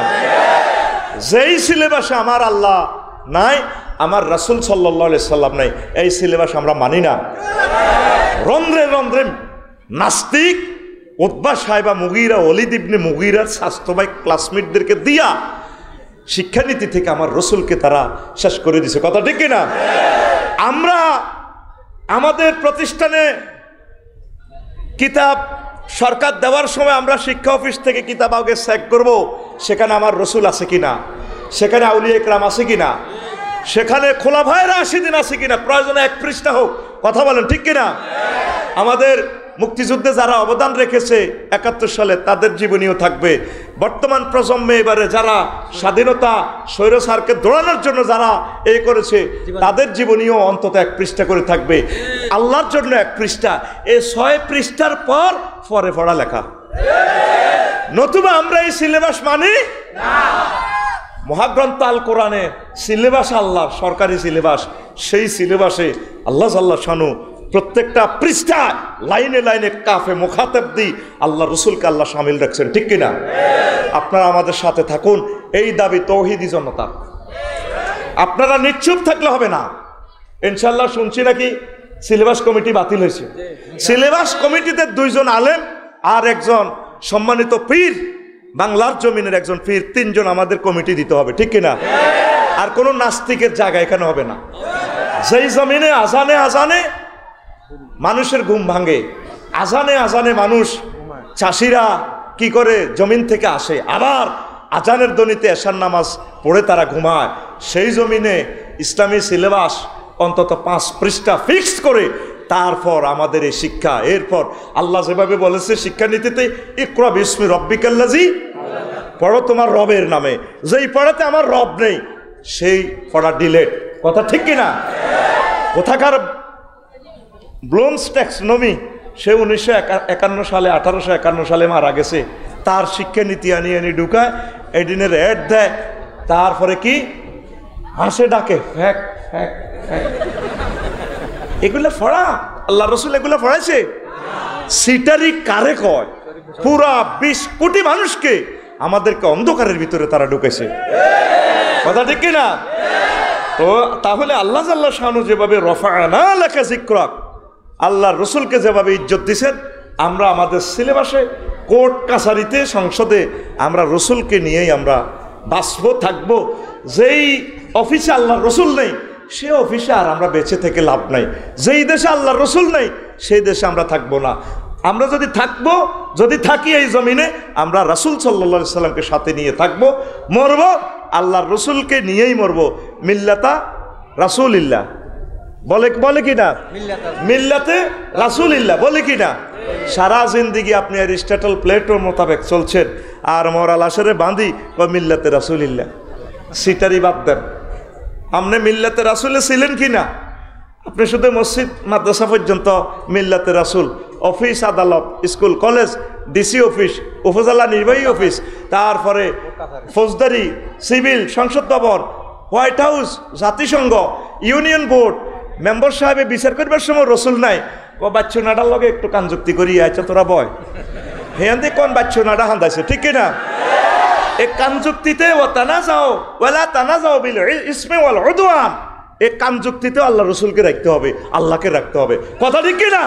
যেই সিলেবাসে আমার আল্লাহ নাই, আমার রাসূল সাল্লাল্লাহু আলাইহি সাল্লাম নাই, এই সিলেবাস আমরা মানি না। রন্ধ্রে রন্ধ্রে নাস্তিক উতবা সাহেবা মুগীরা, ওলীদ ইবনে মুগীরার স্বাস্থ্যবাই ক্লাসমেটদেরকে দিয়া শিক্ষানীতি থেকে আমার রসুলকে তারা শেষ করে দিছে। কথা ঠিক কিনা? আমরা আমাদের প্রতিষ্ঠানে কিতাব সরকার দেওয়ার সময় আমরা শিক্ষা অফিস থেকে কিতাব আগে চেক করব, সেখানে আমার রসুল আছে কিনা, সেখানে আউলিয়া ইকরাম আছে কিনা, সেখানে খোলাফায়ে রাশিদিন আছে কিনা, প্রয়োজনে 1 পৃষ্ঠা হোক। কথা বলেন ঠিক কিনা? আমাদের মুক্তিযুদ্ধে যারা অবদান রেখেছে 71 সালে, তাদের জীবনীও থাকবে। বর্তমান প্রজন্মে এবারে যারা স্বাধীনতা স্বৈরচারকে দৌড়ানোর জন্য যারা এই করেছে, তাদের জীবনীও অন্তত 1 পৃষ্ঠা করে থাকবে। আল্লাহর জন্য 1 পৃষ্ঠা, এই 6 পৃষ্ঠার পর পরে পড়া লেখা। নতুবা আমরা এই সিলেবাস মানি না। মহাগ্রন্থ আল কোরআনে সিলেবাস আল্লাহর সরকারি সিলেবাস, সেই সিলেবাসে আল্লাহ জাল্লা শানু প্রত্যেকটা পৃষ্ঠা লাইনে লাইনে কাফে মুখাতাব দিয়ে আল্লাহ রসুলকে আল্লাহ শামিল রাখছেন, ঠিক কিনা? আপনারা আমাদের সাথে থাকুন, এই দাবি তৌহিদি জনতা। আপনারা নিশ্চুপ থাকলে হবে না। ইনশাল্লাহ শুনছি নাকি সিলেবাস কমিটি বাতিল হয়েছে। সিলেবাস কমিটিতে 2 জন আলেম আর একজন সম্মানিত পীর, বাংলার জমিনের একজন পীর, 3 জন আমাদের কমিটি দিতে হবে, ঠিক কিনা? আর কোনো নাস্তিকের জায়গা এখানে হবে না। যেই জমিনে আজানে আজানে মানুষের ঘুম ভাঙে, আজানে আজানে মানুষ, চাষিরা কি করে জমিন থেকে আসে, আবার আজানের ধ্বনিতে এশার নামাজ পড়ে তারা ঘুমায়, সেই জমিনে ইসলামী সিলেবাস অন্তত 5 পৃষ্ঠা ফিক্স করে তারপর আমাদের এই শিক্ষা। এরপর আল্লাহ যেভাবে বলেছে শিক্ষানীতিতে, ইকরা বিসমি রব্বিকাল্লাযী, পড়ো তোমার রবের নামে। যেই পড়াতে আমার রব নেই সেই পড়া ডিলেট। কথা ঠিক কিনা? কোথাকার ব্লুমস ট্যাক্সোনমি সে 1951 সালে 1851 সালে মারা গেছে। তার শিক্ষানীতি আনি ঢুকায়, এদিনের অ্যাড দেয়, তারপরে কি হাসে ডাকে ফ্যাক ফ্যাক ফ্যাক। এগুলো পড়া আল্লাহ রসুল এগুলো পড়াইছে? সিটারি কারে কয়? পুরা 20 কোটি মানুষকে আমাদেরকে অন্ধকারের ভিতরে তারা ঢুকেছে। কথা ঠিক কিনা? তো তাহলে আল্লাহ জাল্লা শানু যেভাবে রফা'না লাকা যিকরাক, আল্লাহ রসুলকে যেভাবে ইজ্জত দিয়েছেন, আমরা আমাদের সিলেবাসে কোর্ট কাছারিতে সংসদে আমরা রসুলকে নিয়েই আমরা বাঁচব থাকবো। যেই অফিসে আল্লাহ রসুল নেই সে অফিসে আর আমরা বেঁচে থেকে লাভ নাই। যেই দেশে আল্লাহ রসুল নেই সেই দেশে আমরা থাকবো না। আমরা যদি থাকি এই জমিনে, আমরা রাসূল সাল্লাল্লাহু আলাইহি সাল্লামকে সাথে নিয়ে থাকবো, মরব আল্লাহর রসুলকে নিয়েই মরব। মিল্লাতা রাসূলিল্লাহ বলে কি না? মিল্লাতে রাসূলিল্লাহ বলে কি না? সারা জিন্দিগি আপনি অ্যারিস্টটল প্লেটোর মোতাবেক চলছেন, আর মরা লাশেরে বাঁধি মিল্লাতে রাসূলিল্লাহ। সিটারি বাদ দেন। আপনি মিল্লাতে রাসূলে ছিলেন কি না? আপনি শুধু মসজিদ মাদ্রাসা পর্যন্ত মিল্লাতে রাসূল, অফিস আদালত স্কুল কলেজ ডিসি অফিস উপজেলা নির্বাহী অফিস, তারপরে ফৌজদারি সিভিল সংসদ ভবন হোয়াইট হাউস জাতিসংঘ ইউনিয়ন বোর্ড মেম্বার সাহেবে বিচার করবার সময় রসুল নাই। ও বাচ্চু নাডার লগে একটু কানযুক্তি করি আচ্ছা তোরা বয় হেয়ান্দি কোন বাচ্চু নাডা হান্দাইছে ঠিক কিনা? এই কানযুক্তিতে ও টানা যাও ওলা টানা যাও বিল ইসমে ওয়াল উদওয়ান, এই কানযুক্তিতে আল্লাহ রসুলকে রাখতে হবে, আল্লাহকে রাখতে হবে। কথা ঠিক কিনা?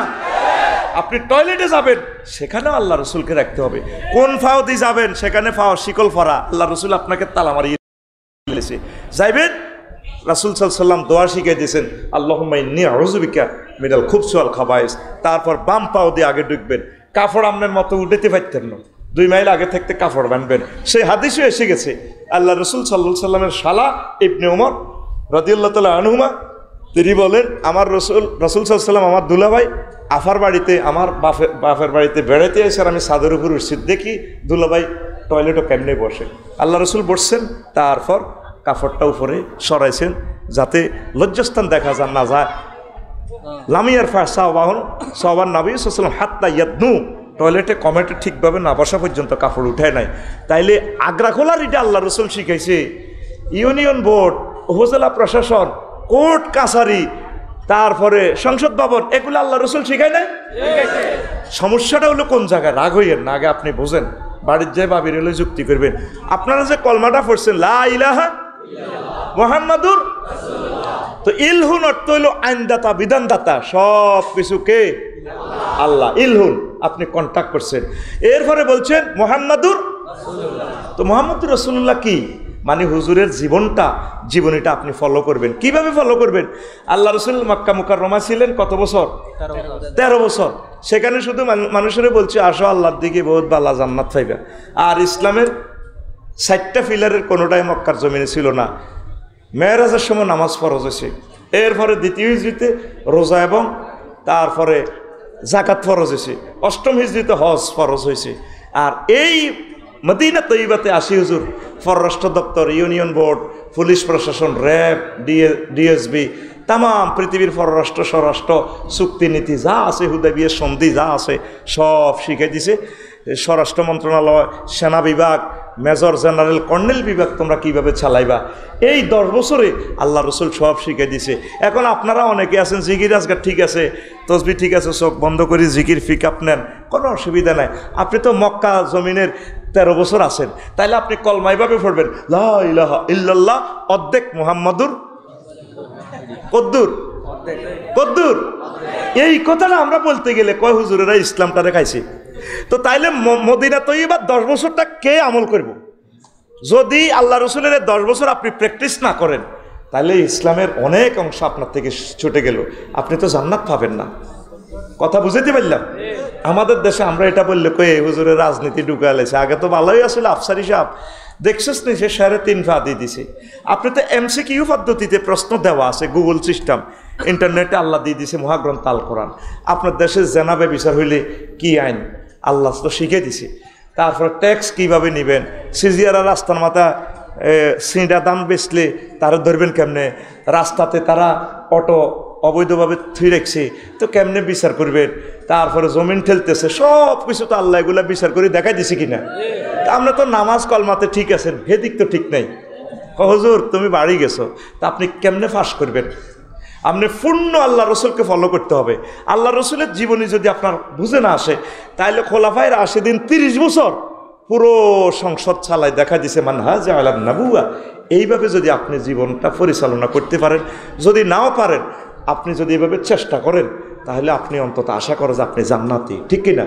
আপনি টয়লেটে যাবেন সেখানেও আল্লাহ রসুলকে রাখতে হবে। কোন ফাও দিয়ে যাবেন সেখানে ফাও শিকল ফরা, আল্লাহ রসুল আপনাকে তালা মারিয়ে যাইবেন। রাসূল সাল্লাল্লাহু আলাইহি ওয়াসাল্লাম দোয়া শিখিয়ে দিয়েছেন, আল্লাহুম্মা ইন্নী আউযু বিকা মিনাল খুবসি ওয়াল খাবাইস। তারপর বাম পাও দিয়ে আগে ঢুকবেন। কাপড় আপনার মতো উঠাতে পারতেন না, 2 মাইল আগে থাকতে কাপড় বানবেন। সেই হাদিসও এসে গেছে। আল্লাহ রসুল সাল্লাল্লাহু আলাইহি ওয়াসাল্লামের শালা ইবনে উমর রাদিয়াল্লাহু তাআলা আনহুমা তিনি বলেন, আমার রাসূল সাল্লাল্লাহু আলাইহি ওয়াসাল্লাম আমার দুলাভাই আফার বাড়িতে আমার বাপের বাড়িতে বেড়াইতে এসে আমি ছাদের উপর উঠছি, দেখি দুলাভাই টয়লেটও কেমনে বসে। আল্লাহ রসুল বসছেন, তারপর কাপড়টা উপরে সরাইছেন যাতে লজ্জাস্থান দেখা না যায়। লামিয়ার সাহবান নবী সাল্লাল্লাহু আলাইহি ওয়াসাল্লাম হাত্তা ইয়াদনু, টয়লেটে কমেটে ঠিকভাবে না বসা পর্যন্ত কাপড় উঠায় নাই। তাইলে আগ্রা খোলার এটা আল্লাহ রসুল শিখাইছে। ইউনিয়ন বোর্ড উপজেলা প্রশাসন কোর্ট কাছারি তারপরে সংসদ ভবন এগুলো আল্লাহ রসুল শিখায় নাই? সমস্যাটা হলো কোন জায়গায়? রাগ হইয়েন না, আগে আপনি বোঝেন। বাড়ির যে বাবির হলে যুক্তি করবেন। আপনারা যে কলমাটা পড়ছেন লা ইলাহা মুহাম্মাদুর রাসূলুল্লাহ, তো ইলহুন অর্থ হইল আইনদাতা বিধানদাতা, সব কিছু কে? আল্লাহ। ইলহুন আপনি কন্ট্যাক্ট করছেন, এরপরে বলছেন মুহাম্মাদুর রাসূলুল্লাহ। তো মুহাম্মাদুর রাসূলুল্লাহ কি মানে? হুজুরের জীবনীটা আপনি ফলো করবেন। কিভাবে ফলো করবেন? আল্লাহ রসুল মক্কা মুকাররমা ছিলেন কত বছর? 13 বছর। সেখানে শুধু মানুষের বলছে আসো আল্লাহর দিকে বহুত বালা জান্নাত পাইবা। আর ইসলামের 4টা পিলারের কোনোটাই মক্কার জমিনে ছিল না। মেরাজের সময় নামাজ ফরজ হয়েছে, এরপরে দ্বিতীয় হিজরিতে রোজা এবং তারপরে যাকাত ফরজ হয়েছে, 8ম হিজরিতে হজ ফরজ হয়েছে। আর এই মদিনা তৈবাতে 80 হুজুর, পররাষ্ট্র দপ্তর, ইউনিয়ন বোর্ড, পুলিশ প্রশাসন, র্যাব, ডিএসবি, তাম পৃথিবীর পররাষ্ট্র স্বরাষ্ট্র চুক্তিনীতি যা আছে, হুদাইবিয়া সন্ধি যা আছে সব শিখাই দিছে। স্বরাষ্ট্র মন্ত্রণালয়, সেনা বিভাগ, মেজর জেনারেল, কর্নেল বিভাগ তোমরা কিভাবে চালাইবা, এই 10 বছরে আল্লাহ রসুল সব শিখে দিছে। এখন আপনারা অনেকে আছেন জিকির আজকাল ঠিক আছে, তসবি ঠিক আছে, চোখ বন্ধ করে জিকির পিক আপ নেন, কোনো অসুবিধা নাই। আপনি তো মক্কা জমিনের 13 বছর আছেন, তাইলে আপনি কলমা এভাবে পড়বেন, লা ইলাহা ইল্লাল্লাহ অর্ধেক মুহাম্মাদুর কদ্দুর। এই কথাটা আমরা বলতে গেলে কয় হুজুরেরা ইসলামটা দেখাইছে। তো তাইলে মদিনা তৈবা 10 বছরটা কে আমল করব? যদি আল্লাহ রসুলের 10 বছর আপনি প্র্যাকটিস না করেন, তাহলে ইসলামের অনেক অংশ আপনার থেকে ছুটে গেল, আপনি তো জান্নাত পাবেন না। কথা বুঝাইতে পারলাম? আমাদের দেশে আমরা এটা বললে কয়ে হুজুরের রাজনীতি ঢুকালেছে, আগে তো ভালোই আসলে আফসারি সাহেব দেখছিস নি, সে 3.5 ফা দিয়ে দিছে। আপনি তো MCQ পদ্ধতিতে প্রশ্ন দেওয়া আছে, গুগল সিস্টেম, ইন্টারনেটে আল্লাহ দিয়ে দিছে মহাগ্রন্থ আল কোরআন। আপনার দেশে জেনাবে বিচার হইলে কি আইন আল্লাহ তো শিখে দিছে। তারপর ট্যাক্স কিভাবে নেবেন, সিজিয়ারা রাস্তার মাথা সিঁড়া দাম বেচলে তারা ধরবেন কেমনে, রাস্তাতে তারা অটো অবৈধভাবে থুই রাখছে তো কেমনে বিচার করবেন, তারপরে জমিন ঠেলতেছে, সব কিছু তো আল্লাহ এগুলা বিচার করে দেখাই দিছি কিনা। আমরা তো নামাজ কলমাতে ঠিক আছেন, ভেদিক তো ঠিক নাই। হুজুর তুমি বাড়ি গেছো, তা আপনি কেমনে ফাঁস করবেন? আপনি পূর্ণ আল্লাহ রসুলকে ফলো করতে হবে। আল্লাহ রসুলের জীবনী যদি আপনার বুঝে না আসে, তাহলে খোলাফায়ে রাশিদিন 30 বছর পুরো সংসদ চালায় দেখা দিছে মানহাজ আলা নবুয়া। এইভাবে যদি আপনি জীবনটা পরিচালনা করতে পারেন, যদি নাও পারেন, আপনি যদি এইভাবে চেষ্টা করেন, তাহলে আপনি অন্তত আশা করেন যে আপনি জান্নাতি, ঠিক কিনা?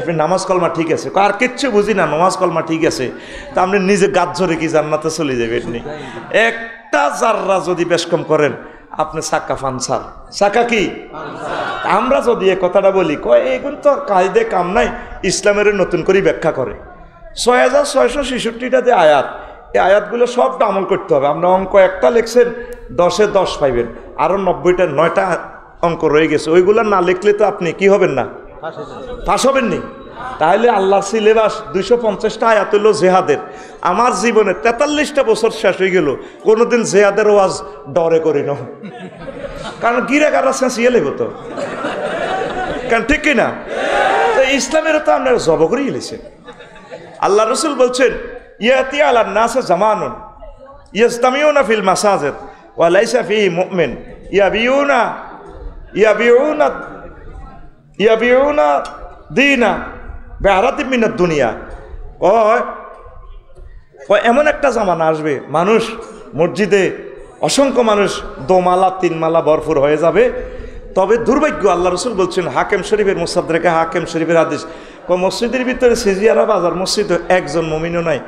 আপনি নামাজ কলমা ঠিক আছে, আর কিচ্ছু বুঝি না, নামাজ কলমা ঠিক আছে, তা আপনি নিজে গাছ ধরে কি জান্নাতে চলে যাবেন? একটা জাররা যদি বেশ কম করেন, আপনি সাক্কা ফানসার। সাক্কা কি? আমরা যদি এ কথাটা বলি, কয় এগুলো তো কায়দে কাম নাই, ইসলামের নতুন করে ব্যাখ্যা করে। 6666টা যে আয়াত, এই আয়াতগুলো সবটা আমল করতে হবে। আমরা অঙ্ক একটা লিখছেন, 10-এ 10 পাইবেন, আরও 9টা অঙ্ক রয়ে গেছে, ওইগুলো না লিখলে তো আপনি কি হবেন না, পাস হবেন নি। তাহলে আল্লাহর সিলেবাস 250টা আয়াত হলো জেহাদের। আমার জীবনে 43টা বছর শেষ হয়ে গেল, কোনোদিন জেহাদের ওয়াজ ডরে করি না, কারণ গিরা গারা শেষিয়ে লেগো তো, কারণ ঠিক কিনা? তো ইসলামের তো আপনার জব করে গেলেছে। আল্লাহ রসুল বলছেন, ইয়াতি আলা নাসে জামানুন ইয়াজতামিউনা ফিল মাসাজিদ ওয়া লাইসা ফিহি মুমিন ইয়াবিউনা দিনা বিআরাতিন মিনাদ দুনিয়া। এমন একটা জামানা আসবে, মানুষ মসজিদে অসংখ্য মানুষ 2 মালা 3 মালা ভরপুর হয়ে যাবে। তবে দুর্ভাগ্য, আল্লাহ রসুল বলছেন, হাকিম শরীফের মুসাদ্দেকে হাকিম শরীফের হাদিস, মসজিদের ভিতরে সিজিয়ারা বাজার মসজিদ একজন মুমিনও নাই,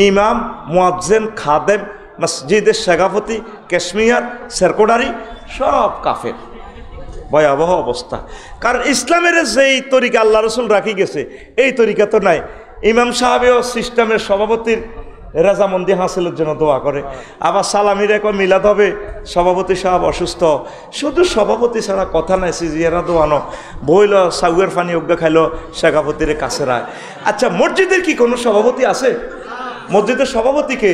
ইমাম, মুয়াজ্জিন, খাদেম, মসজিদের শেখাফতি, ক্যাশমিয়ার, সেরকোডারি সব কাফের। ভয়াবহ অবস্থা। কারণ ইসলামের যেই তরিকা আল্লাহ রসুল রাখি গেছে, এই তরিকা তো নাই। ইমাম সাহেবেও সিস্টেমের সভাপতির রাজামন্দি হাসিলের জন্য দোয়া করে, আবার সালামির এক মিলাদ হবে, সভাপতি সাহেব অসুস্থ, শুধু সভাপতি ছাড়া কথা নাই। সিজিয়ারা দোয়ানো বইল, সাউয়ের পানি অজ্ঞা খাইলো, শেখাপতির কাছে রায়। আচ্ছা, মসজিদের কি কোনো সভাপতি আছে? মসজিদের সভাপতি কে?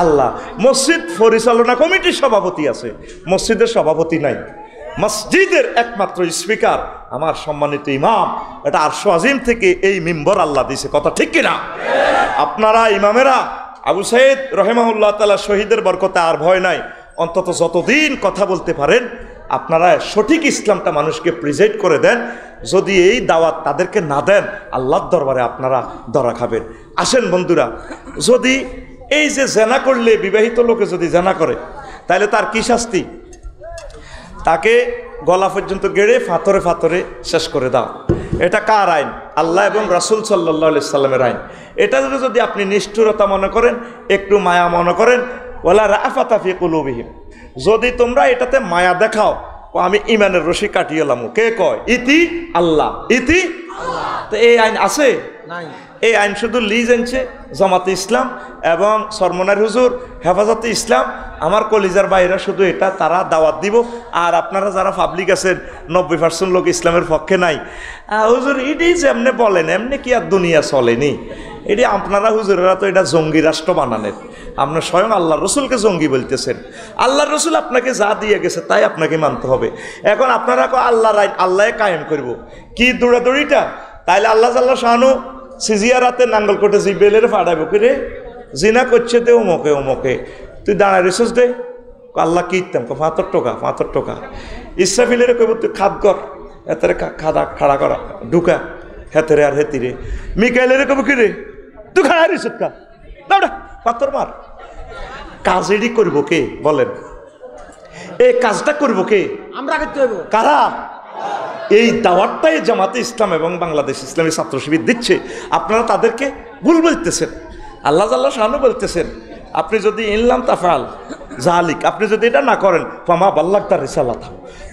আল্লাহ। মসজিদ পরিচালনা কমিটির সভাপতি আছে, মসজিদের সভাপতি নাই। মসজিদের একমাত্র স্পিকার আমার সম্মানিত ইমাম, এটা আরশ আজিম থেকে এই মিম্বর আল্লাহ দিয়েছে, কথা ঠিক কিনা? আপনারা ইমামেরা আবু সাইদ রহিমাহুল্লাহ তাআলা শহীদের বরকতে আর ভয় নাই, অন্তত যতদিন কথা বলতে পারেন আপনারা সঠিক ইসলামটা মানুষকে প্রেজেন্ট করে দেন। যদি এই দাওয়াত তাদেরকে না দেন, আল্লাহর দরবারে আপনারা ধরা খাবেন। আসেন বন্ধুরা, যদি এই যে জেনা করলে, বিবাহিত লোকে যদি জেনা করে, তাহলে তার কি শাস্তি? তাকে গলা পর্যন্ত গেড়ে ফাতরে ফাতরে শেষ করে দাও। এটা কার আইন? আল্লাহ এবং রাসূল সাল্লাল্লাহু আলাইহি সাল্লামের আইন। এটা যদি আপনি নিষ্ঠুরতা মনে করেন, একটু মায়া মনে করেন, ওয়ালা রাফাতা ফি কুলুবিহিম, যদি তোমরা এটাতে মায়া দেখাও, আমি ইমানের রশি কাটিয়ে এলাম। কে কয়? ইতি আল্লাহ, ইতি আল্লাহ। তো এই আইন আছে? নাই। এই আইন শুধু লিজ আনছে জামাতে ইসলাম এবং সরমনার হুজুর, হেফাজতে ইসলাম। আমার কলিজার বাইরে শুধু এটা তারা দাওয়াত দিব। আর আপনারা যারা পাবলিক আছেন, 90% লোক ইসলামের পক্ষে নাই। হুজুর এটি যেমনি বলেন এমনি কি আর দুনিয়া চলেনি? এটি আপনারা হুজুরেরা তো এটা জঙ্গি রাষ্ট্র বানানের। আপনার স্বয়ং আল্লাহ রসুলকে জঙ্গি বলতেছেন। আল্লাহ রসুল আপনাকে যা দিয়ে গেছে তাই আপনাকে মানতে হবে। এখন আপনারা আল্লাহর আইন আল্লাহ কায়েম করব, কি দৌড়াদৌড়িটা? তাইলে আল্লাহ জাল্লাহ শানু সিজিয়ারাতে নাঙ্গল কোটে জিবেলের ফাড়াইব, কি রে জিনা করছে তে ওমকে ওমকে, তুই দাঁড়ায় রেছিস দে, আল্লাহ কি ইতাম 5 টাকা ইসরাফিলের কইব তুই খাদ কর, এতেরে খাদা খাড়া করা ঢুকা হেতেরে আর হেতিরে। মিকাইলের কইব কি রে তুই খাড়া রেছিস কা, দাঁড়া পাথর মার। কাজ এডি করব কে বলেন? এই কাজটা করব কে? আমরা করতে হইব। কারা? এই দাওয়াতটাই জামাতে ইসলাম এবং বাংলাদেশ ইসলামী ছাত্র শিবির দিচ্ছে। আপনারা তাদেরকে ভুল বলতেছেন। আল্লাহ জাল্লাহ শানু বলতেছেন, আপনি যদি ইনলাম তাফাল জালিক, আপনি যদি এটা না করেন, ফামা বাল্লাগতা রিসালাত,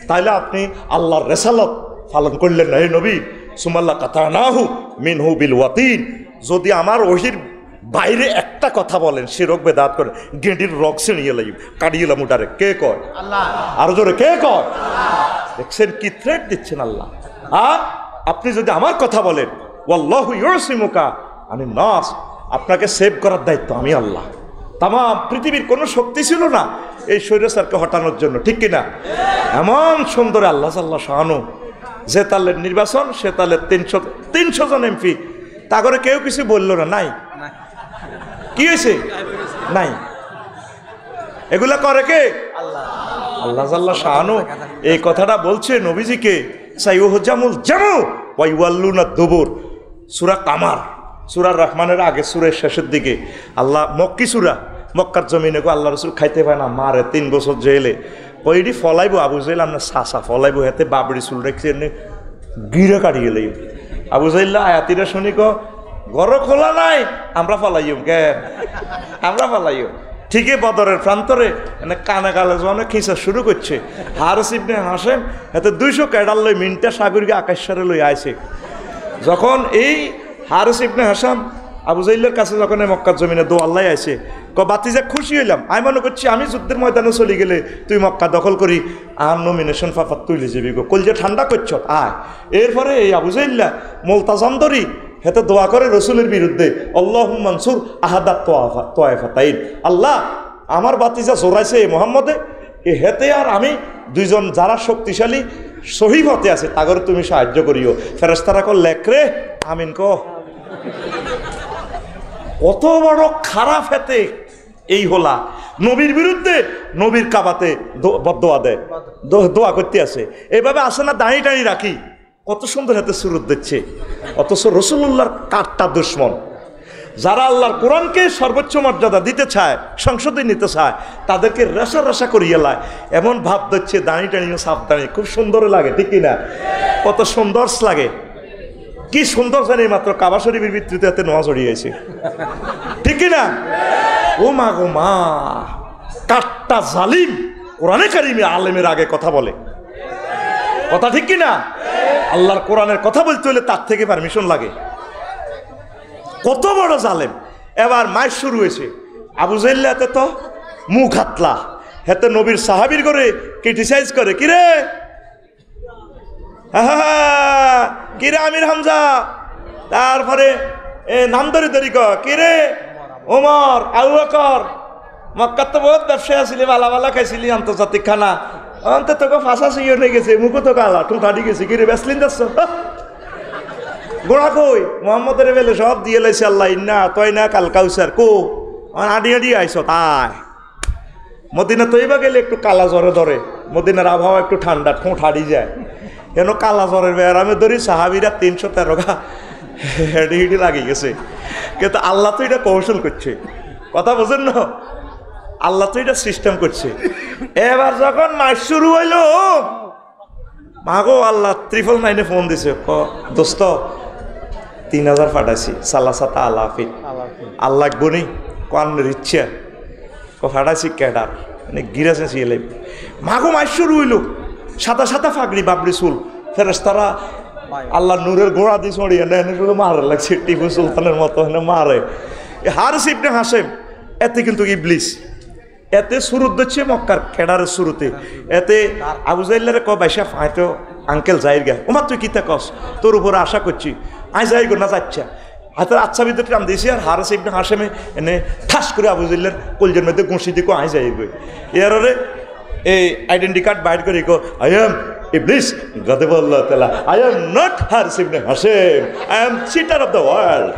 তাহলে আপনি আল্লাহর রিসালাত পালন করলেন না। হে নবী, সুমাল্লা কাতানাহু মিনহু বিল ওয়াতিন, যদি আমার ওহির বাইরে একটা কথা বলেন, শিরক বেদাত করেন, গেঁডির রগ ছিঁড়িয়ে লাগি কাটিয়ে মুটারে। কে কয়? আল্লাহ। আরো জোরে কে কয়? দেখছেন কি থ্রেট দিচ্ছেন আল্লাহ। আর আপনি যদি আমার কথা বলেন, ওয়াল্লাহু ইউসিমুকা আনিন নাস, আপনাকে সেভ করার দায়িত্ব আমি আল্লাহ। তাম পৃথিবীর কোনো শক্তি ছিল না এই স্বৈরাচারকে হটানোর জন্য, ঠিক কিনা? এমন সুন্দর আল্লাহ সাল্লাহ শাহানু যে তালের নির্বাচন সে তালের 300 জন এমপি, তা করে কেউ কিছু বললো না, নাই কি হয়েছে, নাই। এগুলা করে কে? আল্লাহ জাল্লা শাহানু। এই কথাটা বলছে নবীজিকে, সাইয়ুহজামুল জামু ওয়া ইউয়াল্লুনা দুবুর, সূরা কামার, সূরা রহমানের আগে সূরের শেষের দিকে। আল্লাহ মক্কি সূরা, মক্কার জমিনে গো আল্লাহ রাসূল খাইতে পায় না, মারে 3 বছর জেলে। ওইটি ফলাইবো আবু জাহেল, আমরা সাসা ফলাইবো, হাতে বাবরি চুল রেখে এনে গিরে কাটি গেলে আবু জাহেল আয়াতিরা শুনি কো ঘর খোলা নাই, আমরা ফলাইম কে, আমরা ফলাইম। ঠিকই বদরের প্রান্তরে কানে কালে জনে খিঁচা শুরু করছে। হারিস ইবনে হাশেম এতে 200 ক্যাডার লই মিনটা সাগরকে আকাশরে লই আইছে। যখন এই হারিস ইবনে হাসাম আবু জাহেলের কাছে যখন মক্কার জমিনে দোয়াল্লাই আইছে, বাতিজা খুশি হইলাম, আমি মনে করছি আমি যুদ্ধের ময়দানে চলে গেলে তুই মক্কা দখল করি আর নমিনেশন ফাফাত তুলে যাবি গো, কলজে ঠান্ডা করছ আয়। এরপরে এই আবু জাহেল্লা মোলতাজাম ধরি হেতে দোয়া করে রসুলের বিরুদ্ধে, আল্লাহুম্মা মানসুর আহাদাত তোয়াফাতাইন, আল্লাহ আমার বাতিজা জোরাইছে এই মোহাম্মদে, এ হেতে আর আমি দুইজন যারা শক্তিশালী সহিহ হতে আছে তাগর তুমি সাহায্য করিও। ফেরেশতারা কো লেখরে আমিন কো। কত বড় খারাপ হেতে এই হলা, নবীর বিরুদ্ধে নবীর কাবাতে বদদোয়া দেয়, দোয়া করতে আছে। এইভাবে আসে না দাঁড়িয়ে টাড়িয়ে রাখি, কত সুন্দর হাতে সুরত দিচ্ছে। অথচ রসুল্লাহর কাঠটা দুশ্মন, যারা আল্লাহর কোরআনকে সর্বোচ্চ মর্যাদা দিতে চায়, সংসদে নিতে চায়, তাদেরকে রেশা রেশা করিয়ে লায়, এমন ভাব দিচ্ছে দাঁড়িয়ে টাড়িয়ে সাবধানে, খুব সুন্দর লাগে, ঠিক কিনা? কত সুন্দর লাগে, কি সুন্দর জানি মাত্র কাবা শরীফের ভিত্তিতে হাতে নোয়া জড়িয়েছে, ঠিক কিনা? ও মা গো মা, কাঠটা জালিম কোরআনে কারিমে আলেমের আগে কথা বলে, কথা ঠিক কিনা? আল্লাহর কোরআনের কথা বলতে হলে তার থেকে পারমিশন লাগে, কত বড় জালেম। এবার মাইর শুরু হয়েছে, আবু জাহেল হাতে তো মুখ হাতলা, হাতে নবীর সাহাবীর করে ক্রিটিসাইজ করে, কিরে কিরে আমির হামজা, তারপরে নাম ধরে ধরি কিরে ওমর, আবু বকর, মক্কার তো বহুত ব্যবসায়ী আসিলি, বালা বালা খাইছিলি, আন্তর্জাতিক খানা, অন্ত তোকে ফাঁসা সিয়ে হয়ে গেছে, মুখো তো কালা টু ফাটি গেছে, কিরে বেসলিন যাচ্ছ গোড়া কই মোহাম্মদের বেলে সব দিয়ে লাইছে আল্লাহ, ইন্না তয় না কাল কাউসার কো আডি আডি আইস তাই। মদিনা তৈবা গেলে একটু কালা জ্বরে ধরে, মদিনার আবহাওয়া একটু ঠান্ডা, ঠোঁট হারিয়ে যায়, কেন কালা জ্বরের ব্যারামে ধরি সাহাবিরা 313 গা হেঁটে হেঁটে লাগিয়ে গেছে। কিন্তু আল্লাহ তো এটা কৌশল করছে, কথা বোঝেন না? আল্লাহ তো এটা সিস্টেম করছে। এবার যখন মাস শুরু হইল, মাগো আল্লাহ 999 ফোন দিছে, দোস্ত 3000 ফাটাইছি, সালাসাতা আলাফিন, আল্লাহ বনি কানের ইচ্ছা ফাটাইছি ক্যাডার, মানে গিরাছে সিলে। মাগো মাস শুরু হইল, সাদা সাদা ফাগড়ি বাবরি চুল, ফেরেশতারা আল্লাহ নূরের গোড়া দিয়ে ছড়িয়ে নেন, শুধু মারে লাগছে টিপু সুলতানের মতো মারে। হারিস ইবনে হাশেম এতে কিন্তু ইবলিস, এতে শুরু দিচ্ছে মক্কার খেডারের শুরুতে, এতে আবু জাহেলের ক বাইসা হয়তো আঙ্কেল যাইর গা, ওমা তুই কিতা কস, তোর উপরে আশা করছি, আয় যাই গো না যাচ্ছা হাতের আচ্ছা ভিতরে টান দিয়েছি। আর হারিস ইবনে হাশেমে এনে ঠাস করে আবু জাহেলের কলজের মধ্যে ঘুষি দিকো আয় যাই গো। এররে এই আইডেন্টি কার্ড বাইর করে গো, আই এম ইবলিস গাদাবাল্লাহ তাআলা, আই এম নট হারিস ইবনে হাশেম, I am cheater of the world.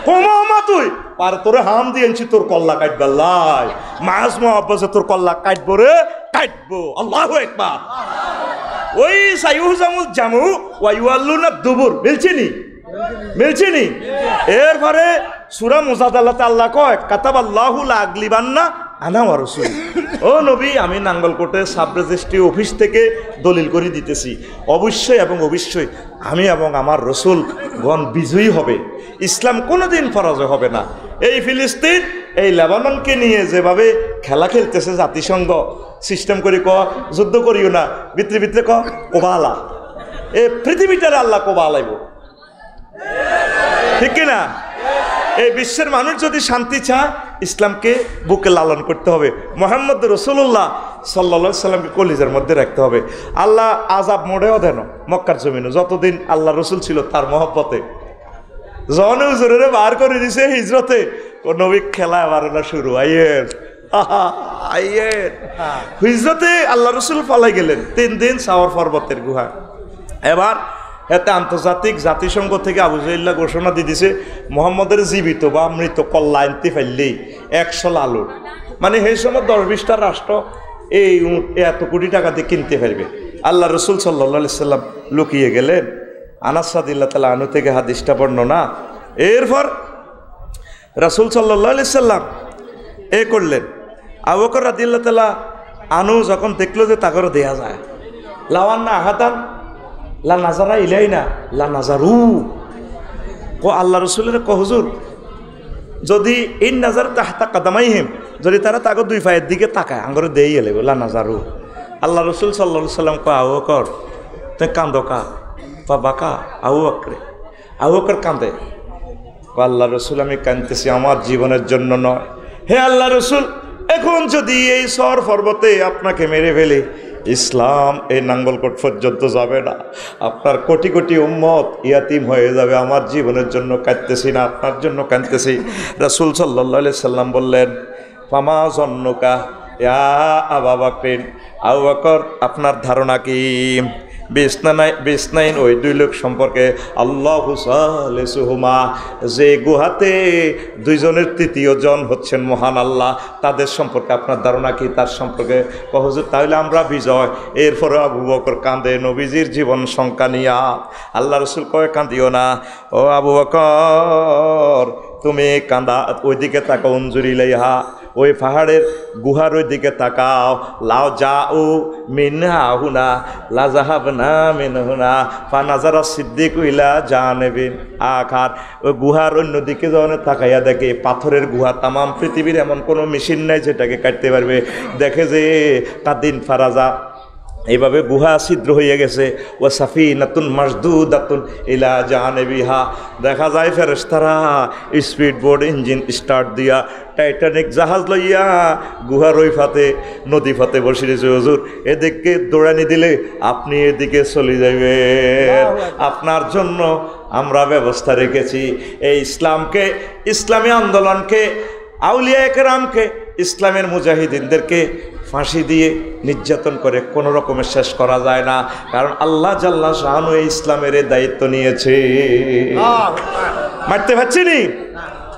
কমা তুই পার তোরে হাম দিয়েছি তোর কল্লা কাটবে, লাই মাস মহাব্বাসে তোর কল্লা কাটবো রে, কাটবো। আল্লাহু আকবার। ওই সাইয়ুহজামুল জামু ওয়া ইউয়াল্লুনা দুবুর মিলছে নি। এরপরে সূরা মুজাদালাতে আল্লাহ কয় কাতাবাল্লাহু লা আগলিবান্না আনা ওয়া রাসূলি। ও নবী, আমি নাঙ্গলকোটে সাব রেজিস্ট্রি অফিস থেকে দলিল করে দিতেছি, অবশ্যই এবং অবশ্যই আমি এবং আমার রসুল গণ বিজয়ী হবে, ইসলাম কোনোদিন পরাজয় হবে না। এই ফিলিস্তিন, এই লেবাননকে নিয়ে যেভাবে খেলা খেলতেছে জাতিসংঘ, সিস্টেম করে যুদ্ধ করিও না, ভিতরে ভিতরে কোবালা, এ পৃথিবীটারে আল্লাহ কোবালাইব, ঠিক কিনা? এই বিশ্বের মানুষ যদি শান্তি চায়, ইসলামকে বুকে লালন করতে হবে, মুহাম্মদ রাসূলুল্লাহ সাল্লাল্লাহু আলাইহি সাল্লামকে কলিজার মধ্যে রাখতে হবে। আল্লাহ আযাব মোড়েও দেন মক্কার জমিনে, যতদিন আল্লাহ রসুল ছিল তার মহব্বতে, জন হুজুরের বার করে দিছে হিজরতে, নবী খেলা বারোটা শুরু, আইয়ের হিজরতে আল্লাহ রসুল পালাই গেলেন 3 দিন সাওয়ার পর্বতের গুহা, এবার এতে আন্তর্জাতিক জাতিসংঘ থেকে আবু জাহিল্লা ঘোষণা দিয়ে দিছে মোহাম্মদের জীবিত বা মৃত কল্লা আনতে ফেললেই 100 লালু, মানে সেই সময় 10-20টা রাষ্ট্র এই এত কোটি টাকা দিয়ে কিনতে পারবে। আল্লাহ রসুল সাল্লাল্লাহু সাল্লাম লুকিয়ে গেলেন। আনাস রাদিয়াল্লাহু তাআলা আনহু থেকে হাদিসটা বর্ণনা। এরপর রাসূল সাল্লাল্লাহু সাল্লাম এ করলেন। আবু বকর রাদিয়াল্লাহু তাআলা আনহু যখন দেখলো যে তাগর দেয়া যায়, লাওয়ান্না আহাদান লা নাজারা ইলাইনা লা নাজারু, আল্লাহ রসুলের হুজুর যদি এই নাজার তাহতা কাদামাইহিম, যদি তারা তাকে 2 পায়ের দিকে তাকায় আঙ্গরে দেই এলে লা নাজারু। আল্লাহ রসুল সাল্লাল্লাহু সাল্লাম আবু বকর তুই কান্দো কা বাকা, আবু বকর কান্দে। আল্লাহ রসুল আমি কাঁদতেছি আমার জীবনের জন্য নয়, হে আল্লাহ রসুল এখন যদি এই সর পর্বতে আপনাকে মেরে ফেলে ইসলাম এই নাঙ্গলকোট পর্যন্ত যাবে না, আপনার কোটি কোটি উম্মত ইয়াতিম হয়ে যাবে, আমার জীবনের জন্য কাঁদতেছি না, আপনার জন্য কাঁদতেছি। রাসূল সাল্লাল্লাহু আলাইহি সাল্লাম বললেন ফামা জন্নুকা ইয়া আবু বকর, আবু বকর আপনার ধারণা কি বিসনাইন ওই 2 লোক সম্পর্কে, আল্লাহু সালিসুহুমা, যে গুহাতে 2 জনের 3য় জন হচ্ছেন মহান আল্লাহ, তাদের সম্পর্কে আপনার ধারণা কি? তার সম্পর্কে হুজুর তাহলে আমরা বিজয়। এরপরে আবু বকর কাঁদে নবীজির জীবন সংখ্যা নিয়া। আল্লাহ রসুল কয় কাঁদিও না ও আবু বকর, তুমি কাঁদা ওইদিকে তাকাও, উনজুরি লাইহা ওই পাহাড়ের গুহার ওই দিকে তাকাও, লাও যাও মিনহা হুনা লা যাহাবনা মিনহুনা ফানাজারা সিদ্দিক ইলা জানিবিন আখার। ওই গুহার অন্যদিকে যখন তাকাইয়া দেখে পাথরের গুহা, তামাম পৃথিবীর এমন কোনো মেশিন নাই যেটাকে কাটতে পারবে। দেখে যে কাদিন ফারাজা এইভাবে গুহা ছিদ্র হয়ে গেছে, ও সাফিনাতুন মাসদুদাতুন ইলা জানিবিহা, দেখা যায় ফেরেশতারা স্পিড বোর্ড ইঞ্জিন স্টার্ট দিয়া টাইটানিক জাহাজ লইয়া গুহার ওই ফাতে নদী ফাতে বসে রয়েছে। হুজুর এদিকে দৌড়ানি দিলে আপনি এদিকে চলে যাবেন, আপনার জন্য আমরা ব্যবস্থা রেখেছি। এই ইসলামকে, ইসলামী আন্দোলনকে, আউলিয়া একরামকে, ইসলামের মুজাহিদিনদেরকে ফাঁসি দিয়ে নির্যাতন করে কোনো রকমের শেষ করা যায় না, কারণ আল্লাহ জাল্লা শাহানু এই ইসলামের দায়িত্ব নিয়েছে। মারতে পারছি নি,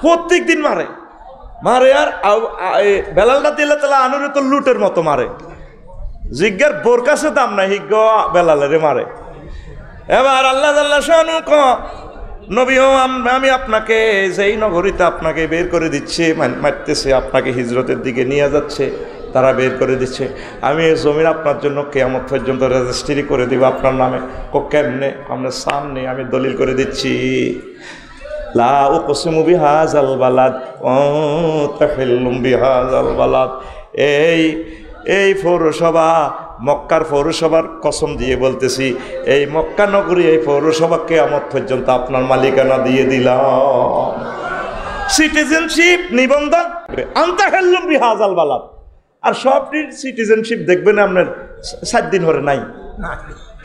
প্রত্যেক দিন মারে আর বেলাল রাদিয়াল্লাহু তাআলা আনহুর তো লুটের মতো মারে, জিজ্ঞার বোর কাছে দাম নাই, হিজ্ঞ বেলালের মারে। এবার আল্লাহ জাল্লা শাহানু নবী আমি আপনাকে যেই নগরীতে আপনাকে বের করে দিচ্ছে, মারতেছে, আপনাকে হিজরতের দিকে নিয়ে যাচ্ছে, তারা বের করে দিচ্ছে, আমি এই জমিন আপনার জন্য কিয়ামত পর্যন্ত রেজিস্ট্রি করে দিব আপনার নামে। কেমনে? আপনার সামনে আমি দলিল করে দিচ্ছি। লা উকসিমু বিহাযাল বালাদ ওয়া তাহিল্লুম বিহাযাল বালাদ, এই পৌরসভা মক্কার পৌরসভার কসম দিয়ে বলতেছি, এই মক্কা নগরী, এই পৌরসভা কিয়ামত পর্যন্ত আপনার মালিকানা দিয়ে দিলাম। সিটিজেনশিপ নিবন্ধন আনতাহিল্লুম বিহাযাল বালাদ, আর সবটির সিটিজেনশিপ দেখবেন আপনার 7 দিন ধরে নাই।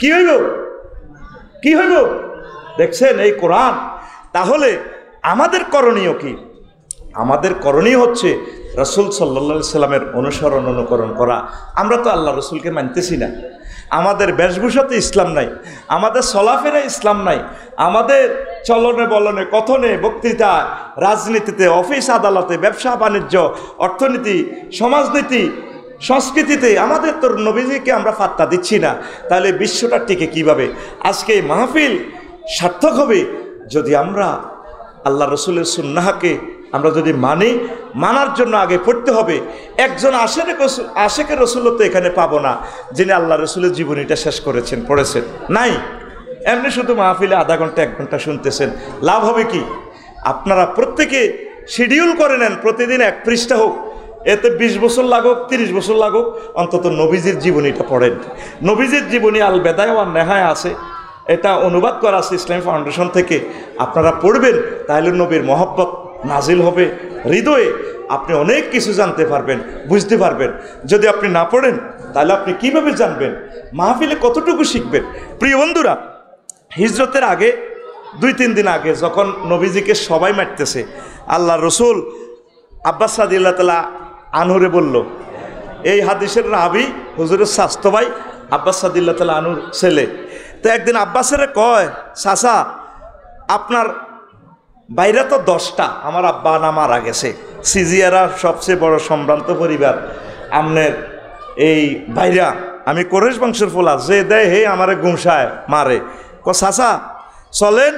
কি হইব? কি হইব? দেখছেন এই কোরআন। তাহলে আমাদের করণীয় কি? আমাদের করণীয় হচ্ছে রাসূল সাল্লাল্লাহু আলাইহি সাল্লামের অনুসরণ অনুকরণ করা। আমরা তো আল্লাহ রসুলকে মানতেছি না, আমাদের বেশভূষাতে ইসলাম নাই, আমাদের চলাফেরা ইসলাম নাই, আমাদের চলনে বলনে কথনে বক্তৃতা রাজনীতিতে অফিস আদালতে ব্যবসা বাণিজ্য অর্থনীতি সমাজনীতি সংস্কৃতিতে আমাদের তোর নবীজিকে আমরা পাত্তা দিচ্ছি না। তাহলে বিশ্বটা টিকে কিভাবে? আজকে এই মাহফিল সার্থক হবে যদি আমরা আল্লাহ রসুলের সুন্নাহকে আমরা যদি মানি। মানার জন্য আগে পড়তে হবে, একজন আশেকে রসুল তো এখানে পাবো না যিনি আল্লাহ রসুলের জীবনীটা শেষ করেছেন, পড়েছেন, নাই। এমনি শুধু মাহফিলে আধা ঘন্টা 1 ঘন্টা শুনতেছেন, লাভ হবে কি? আপনারা প্রত্যেকে শিডিউল করে নেন, প্রতিদিন 1 পৃষ্ঠা হোক, এতে 20 বছর লাগুক 30 বছর লাগুক, অন্তত নবীজির জীবনীটা পড়েন। নবীজির জীবনী আল বেদায়া ওয়ান নেহায়া আছে, এটা অনুবাদ করা আছে ইসলামী ফাউন্ডেশন থেকে, আপনারা পড়বেন, তাহলে নবীর মহব্বত নাজিল হবে হৃদয়ে, আপনি অনেক কিছু জানতে পারবেন, বুঝতে পারবেন। যদি আপনি না পড়েন তাহলে আপনি কিভাবে জানবেন? মাহফিলে কতটুকু শিখবেন? প্রিয় বন্ধুরা, হিজরতের আগে 2-3 দিন আগে যখন নবীজিকে সবাই মারতেছে, আল্লাহ রসুল আব্বাস রাদিয়াল্লাহু তাআলা আনহুরে বলল, এই হাদিসের রাবি হুজুরের স্বাস্থ্য ভাই আব্বাস রাদিয়াল্লাহু তাআলা আনহুর ছেলে, তো একদিন আব্বাসের কয়, চাচা আপনার বাইরে তো 10টা, আমার আব্বা না মারা গেছে, সিজিয়ারা সবচেয়ে বড় সম্ভ্রান্ত পরিবার, আমনের এই বাইরা, আমি কোরেশ বংশের ফোলা, যে দেয় হে আমারে গুমসায় মারে, চাচা চলেন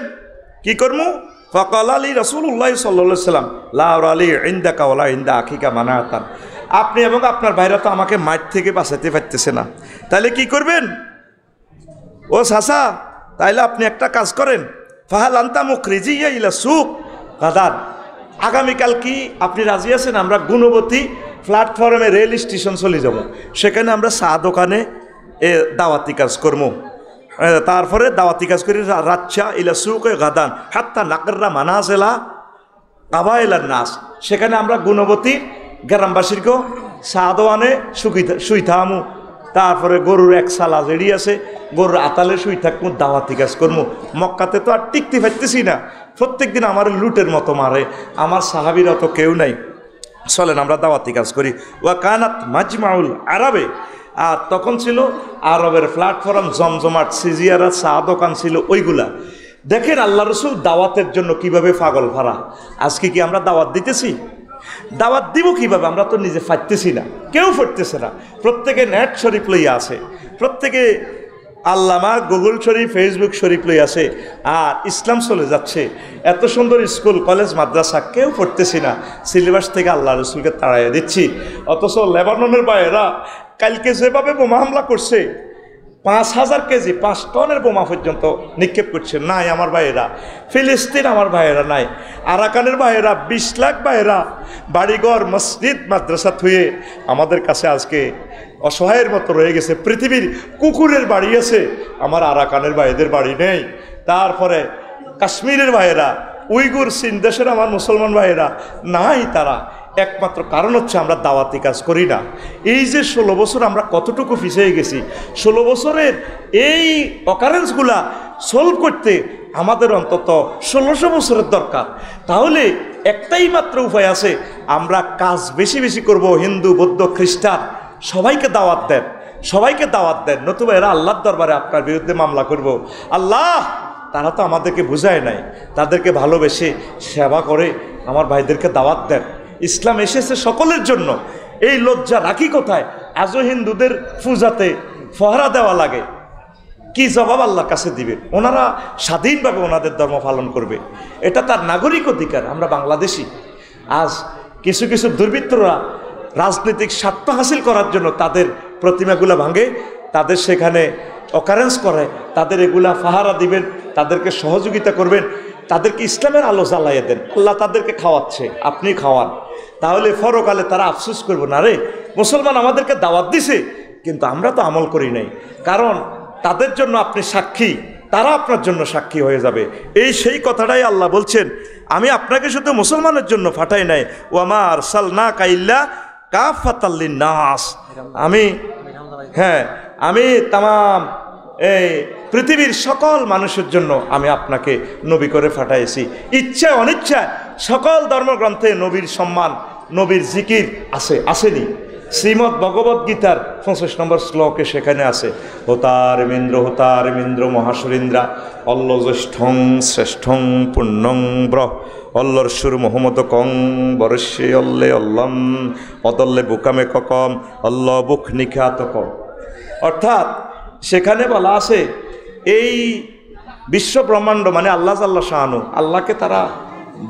কি করমু? ফকাল আলী রাসূলুল্লাহ সাল্লাল্লাহু আলাইহি সাল্লাম লা আলী ইনদাকা ওয়ালা ইনদা আখিকা মানাতান, আপনি এবং আপনার ভাইরা তো আমাকে মাঠ থেকে বাঁচাতে পারতেছে না, তাহলে কি করবেন? ও চাচা তাইলে আপনি একটা কাজ করেন, ফাহাল আনতা মুখরিজিয়া ইলা সুক গাদান, আগামীকাল কি আপনি রাজি আছেন? আমরা গুণবতী প্ল্যাটফর্মে রেল স্টেশন চলে যাব, সেখানে আমরা চা দোকানে দাওয়াতি কাজ করবো, তারপরে দাওয়াতি কাজ করি রাচ্ছা ইলা সুক গাদান হাত্তা নাকররা মানাজেলা কাবাইলার নাস, সেখানে আমরা গুণবতী গ্রামবাসীরকেও চা দোয়ানে শুইতামু, তারপরে গরুর এক সালা জেড়ি আছে, গরুর আতালে শুই থাকবো, দাওয়াতি কাজ করবো। মক্কাতে তো আর টিকতে পারতেছি না, প্রত্যেক দিন আমার লুটের মতো মারে, আমার সাহাবীরা তো কেউ নাই, চলেন আমরা দাওয়াতি কাজ করি। ওয়া কানাত মাজমাউল আরবে, আর তখন ছিল আরবের প্ল্যাটফর্ম জমজমাট, সিজিয়ারা চা দোকান ছিল ওইগুলা। দেখেন আল্লাহ রসুল দাওয়াতের জন্য কিভাবে পাগল ফারা। আজকে কি আমরা দাওয়াত দিতেছি? দাওয়াত দিব কিভাবে? আমরা তো নিজে ফাটতেছি না, কেউ ফুটতেছে না, প্রত্যেকে নেট শরীফ লইয়া আছে, প্রত্যেকে আল্লামা গুগল শরীফ ফেসবুক শরীফ লই আছে, আর ইসলাম চলে যাচ্ছে। এত সুন্দর স্কুল কলেজ মাদ্রাসা কেউ পড়তেছি না, সিলেবাস থেকে আল্লাহ রসুলকে তাড়াইয়া দিচ্ছি। অথচ লেবাননের ভাইয়েরা কালকে যেভাবে বোমা হামলা করছে, 5000 কেজি 5 টনের বোমা পর্যন্ত নিক্ষেপ করছে, নাই আমার ভাইয়েরা। ফিলিস্তিন আমার ভাইয়েরা নাই, আরাকানের ভাইয়েরা 20 লাখ ভাইয়েরা বাড়িঘর মসজিদ মাদ্রাসা থুয়ে আমাদের কাছে আজকে অসহায়ের মতো রয়ে গেছে। পৃথিবীর কুকুরের বাড়ি আছে, আমার আরাকানের ভাইদের বাড়ি নেই। তারপরে কাশ্মীরের ভাইয়েরা, উইগুর চীন দেশের আমার মুসলমান ভাইয়েরা নাই, তারা একমাত্র কারণ হচ্ছে আমরা দাওয়াতি কাজ করি না। এই যে 16 বছর আমরা কতটুকু পিছিয়ে গেছি, 16 বছরের এই অকারেন্সগুলা সলভ করতে আমাদের অন্তত 1600 বছরের দরকার। তাহলে একটাই মাত্র উপায় আছে, আমরা কাজ বেশি বেশি করব। হিন্দু বৌদ্ধ খ্রিস্টান সবাইকে দাওয়াত দেন, সবাইকে দাওয়াত দেন, নতুবা এরা আল্লাহর দরবারে আপনার বিরুদ্ধে মামলা করব। আল্লাহ তারা তো আমাদেরকে বুঝায় নাই, তাদেরকে ভালোবেসে সেবা করে আমার ভাইদেরকে দাওয়াত দেন। ইসলাম এসেছে সকলের জন্য, এই লজ্জা রাখি কোথায়? আজও হিন্দুদের পূজাতে ফহরা দেওয়া লাগে, কি জবাব আল্লাহর কাছে দিবে? ওনারা স্বাধীনভাবে ওনাদের ধর্ম পালন করবে, এটা তার নাগরিক অধিকার। আমরা বাংলাদেশি। আজ কিছু কিছু দুর্বৃত্তরা রাজনৈতিক স্বার্থ হাসিল করার জন্য তাদের প্রতিমাগুলা ভাঙে, তাদের সেখানে অকারেন্স করে, তাদের এগুলা ফাহারা দিবেন, তাদেরকে সহযোগিতা করবেন, তাদেরকে ইসলামের আলো জ্বালাইয়ে দেন। আল্লাহ তাদেরকে খাওয়াচ্ছে, আপনি খাওয়ান, তাহলে পরকালে তারা আফসোস করবো না, রে মুসলমান আমাদেরকে দাওয়াত দিছে কিন্তু আমরা তো আমল করি নাই। কারণ তাদের জন্য আপনি সাক্ষী, তারা আপনার জন্য সাক্ষী হয়ে যাবে। এই সেই কথাটাই আল্লাহ বলছেন, আমি আপনাকে শুধু মুসলমানের জন্য পাঠাই নাই, ওয়ামা আরসালনাকা ইল্লা কাফাতাল লিন্নাস, আমি তামাম এই পৃথিবীর সকল মানুষের জন্য আমি আপনাকে নবী করে পাঠাইছি। ইচ্ছা অনিচ্ছায় সকল ধর্মগ্রন্থে নবীর সম্মান, নবীর জিকির আসেনি। শ্রীমদ্ ভগবদ্ গীতার 25 নম্বর শ্লোকে সেখানে আছে, হোতার মিন্দ্র মহাসুরিন্দ্রা অল্ল জ্যেষ্ঠং শ্রেষ্ঠং পুণ্যং ব্র অল্লর সুর মোহাম্মদ কং বরস্যে অল্লে অল্লম অদল্লে বুকামে ককম অল্ল বুক নিখ্যাত কম। অর্থাৎ সেখানে বলা আছে এই বিশ্ব ব্রহ্মাণ্ড মানে আল্লাহ জাল্লা শাহানু, আল্লাহকে তারা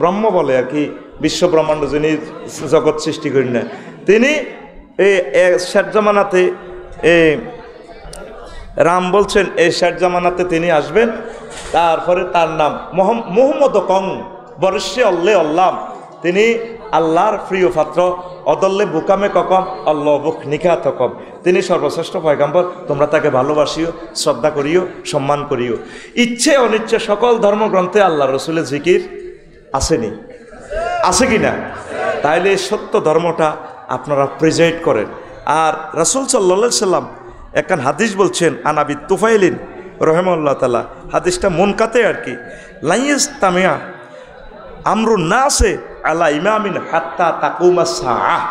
ব্রহ্ম বলে আর কি, বিশ্ব ব্রহ্মাণ্ড যিনি জগৎ সৃষ্টি করেন না, তিনি এই শেষ জামানাতে রাম বলছেন এই শেষ জামানাতে তিনি আসবেন, তারপরে তার নাম মোহাম্মদ কং বরস্যে অল্লে অল্লাম, তিনি আল্লাহর প্রিয় পাত্র, অদল্লে বুকামে ককম অল্ল বুক নিখাত কম, তিনি সর্বশ্রেষ্ঠ পয়গাম্বর, তোমরা তাকে ভালোবাসিও, শ্রদ্ধা করিও, সম্মান করিও। ইচ্ছে অনিচ্ছে সকল ধর্মগ্রন্থে আল্লাহ রসুলের জিকির আসেনি, আছে কি না? তাইলে সত্য ধর্মটা আপনারা প্রেজেন্ট করেন। আর রাসূল সাল্লাল্লাহু আলাইহি সাল্লাম একখান হাদিস বলছেন, আনাবি তুফাইলিন রহিমাহুল্লাহ তাআলা, হাদিসটা মুনকাতে আর কি, লাইয়াস তামিয়া আমরুন নাসে আলা ইমামিন হাত্তা তাকুমা সাআহ।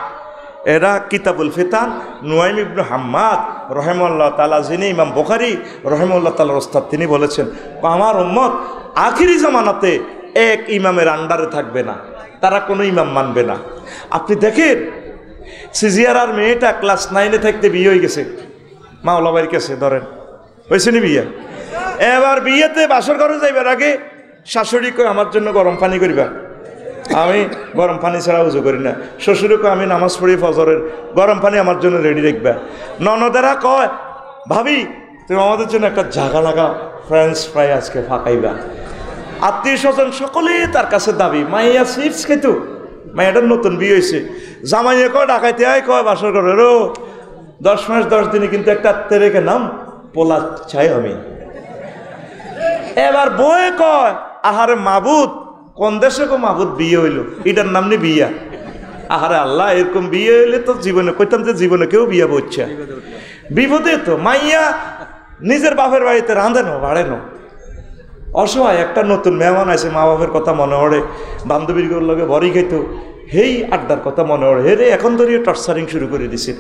এরা কিতাবুল ফিতান নুয়াইম ইবনে হাম্মাদ রহেমাল্লাহ তাআলা, যিনি ইমাম বুখারী রহেমাল্লাহ তাআলার ওস্তাদ, তিনি বলেছেন আমার উম্মত আখিরি জামানাতে এক ইমামের আন্ডারে থাকবে না, তারা কোনো ইমাম মানবে না। আপনি দেখেন সিজিয়ার মেয়েটা ক্লাস 9-এ থাকতে বিয়ে হয়ে গেছে মাওলা বাড়ির কাছে, ধরেন হয়েছে নি বিয়ে। এবার বিয়েতে বাসর ঘরে যাইবার আগে শাশুড়ি কয় আমার জন্য গরম পানি করিবা, আমি গরম পানি ছাড়া উজু করি না। শ্বশুরে কয় আমি নামাজ পড়ি ফজরের, গরম পানি আমার জন্য রেডি রাখবা। ননদেরা কয় ভাবি তুমি আমাদের জন্য একটা জায়গা লাগা, ফ্রেঞ্চ ফ্রাই আজকে ফাঁকাইবা। আত্মীয় স্বজন সকলে তার কাছে দাবি, মাইয়া চিপস খেত, মাইয়াটার নতুন বিয়ে হয়েছে, জামাইয়ে কয় ডাকাইতে আয়, কয় বাসর ঘরে রো 10 মাস 10 দিনে কিন্তু একটা আত্মীয় রেখে নাম পোলা চাই আমি। এবার বয়ে কয় আহারে মাবুদ, কোন দেশে গো মাবুদ বিয়ে হইল, এটার নাম নি বিয়া। আহারে আল্লাহ, এরকম বিয়ে হইলে তো জীবনে কইতাম যে জীবনে কেউ বিয়ে বলছে বিপদে। তো মাইয়া নিজের বাপের বাড়িতে রাঁধেনো বাড়েনো, অসহায় একটা নতুন মেহমান আছে, মা বাপের কথা মনে পড়ে, বান্ধবীর লগে বড়ি খাইতো, হেই আড্ডার কথা মনে পড়ে, হে রে এখন ধরিয়ে টর্চারিং শুরু করে দিছে।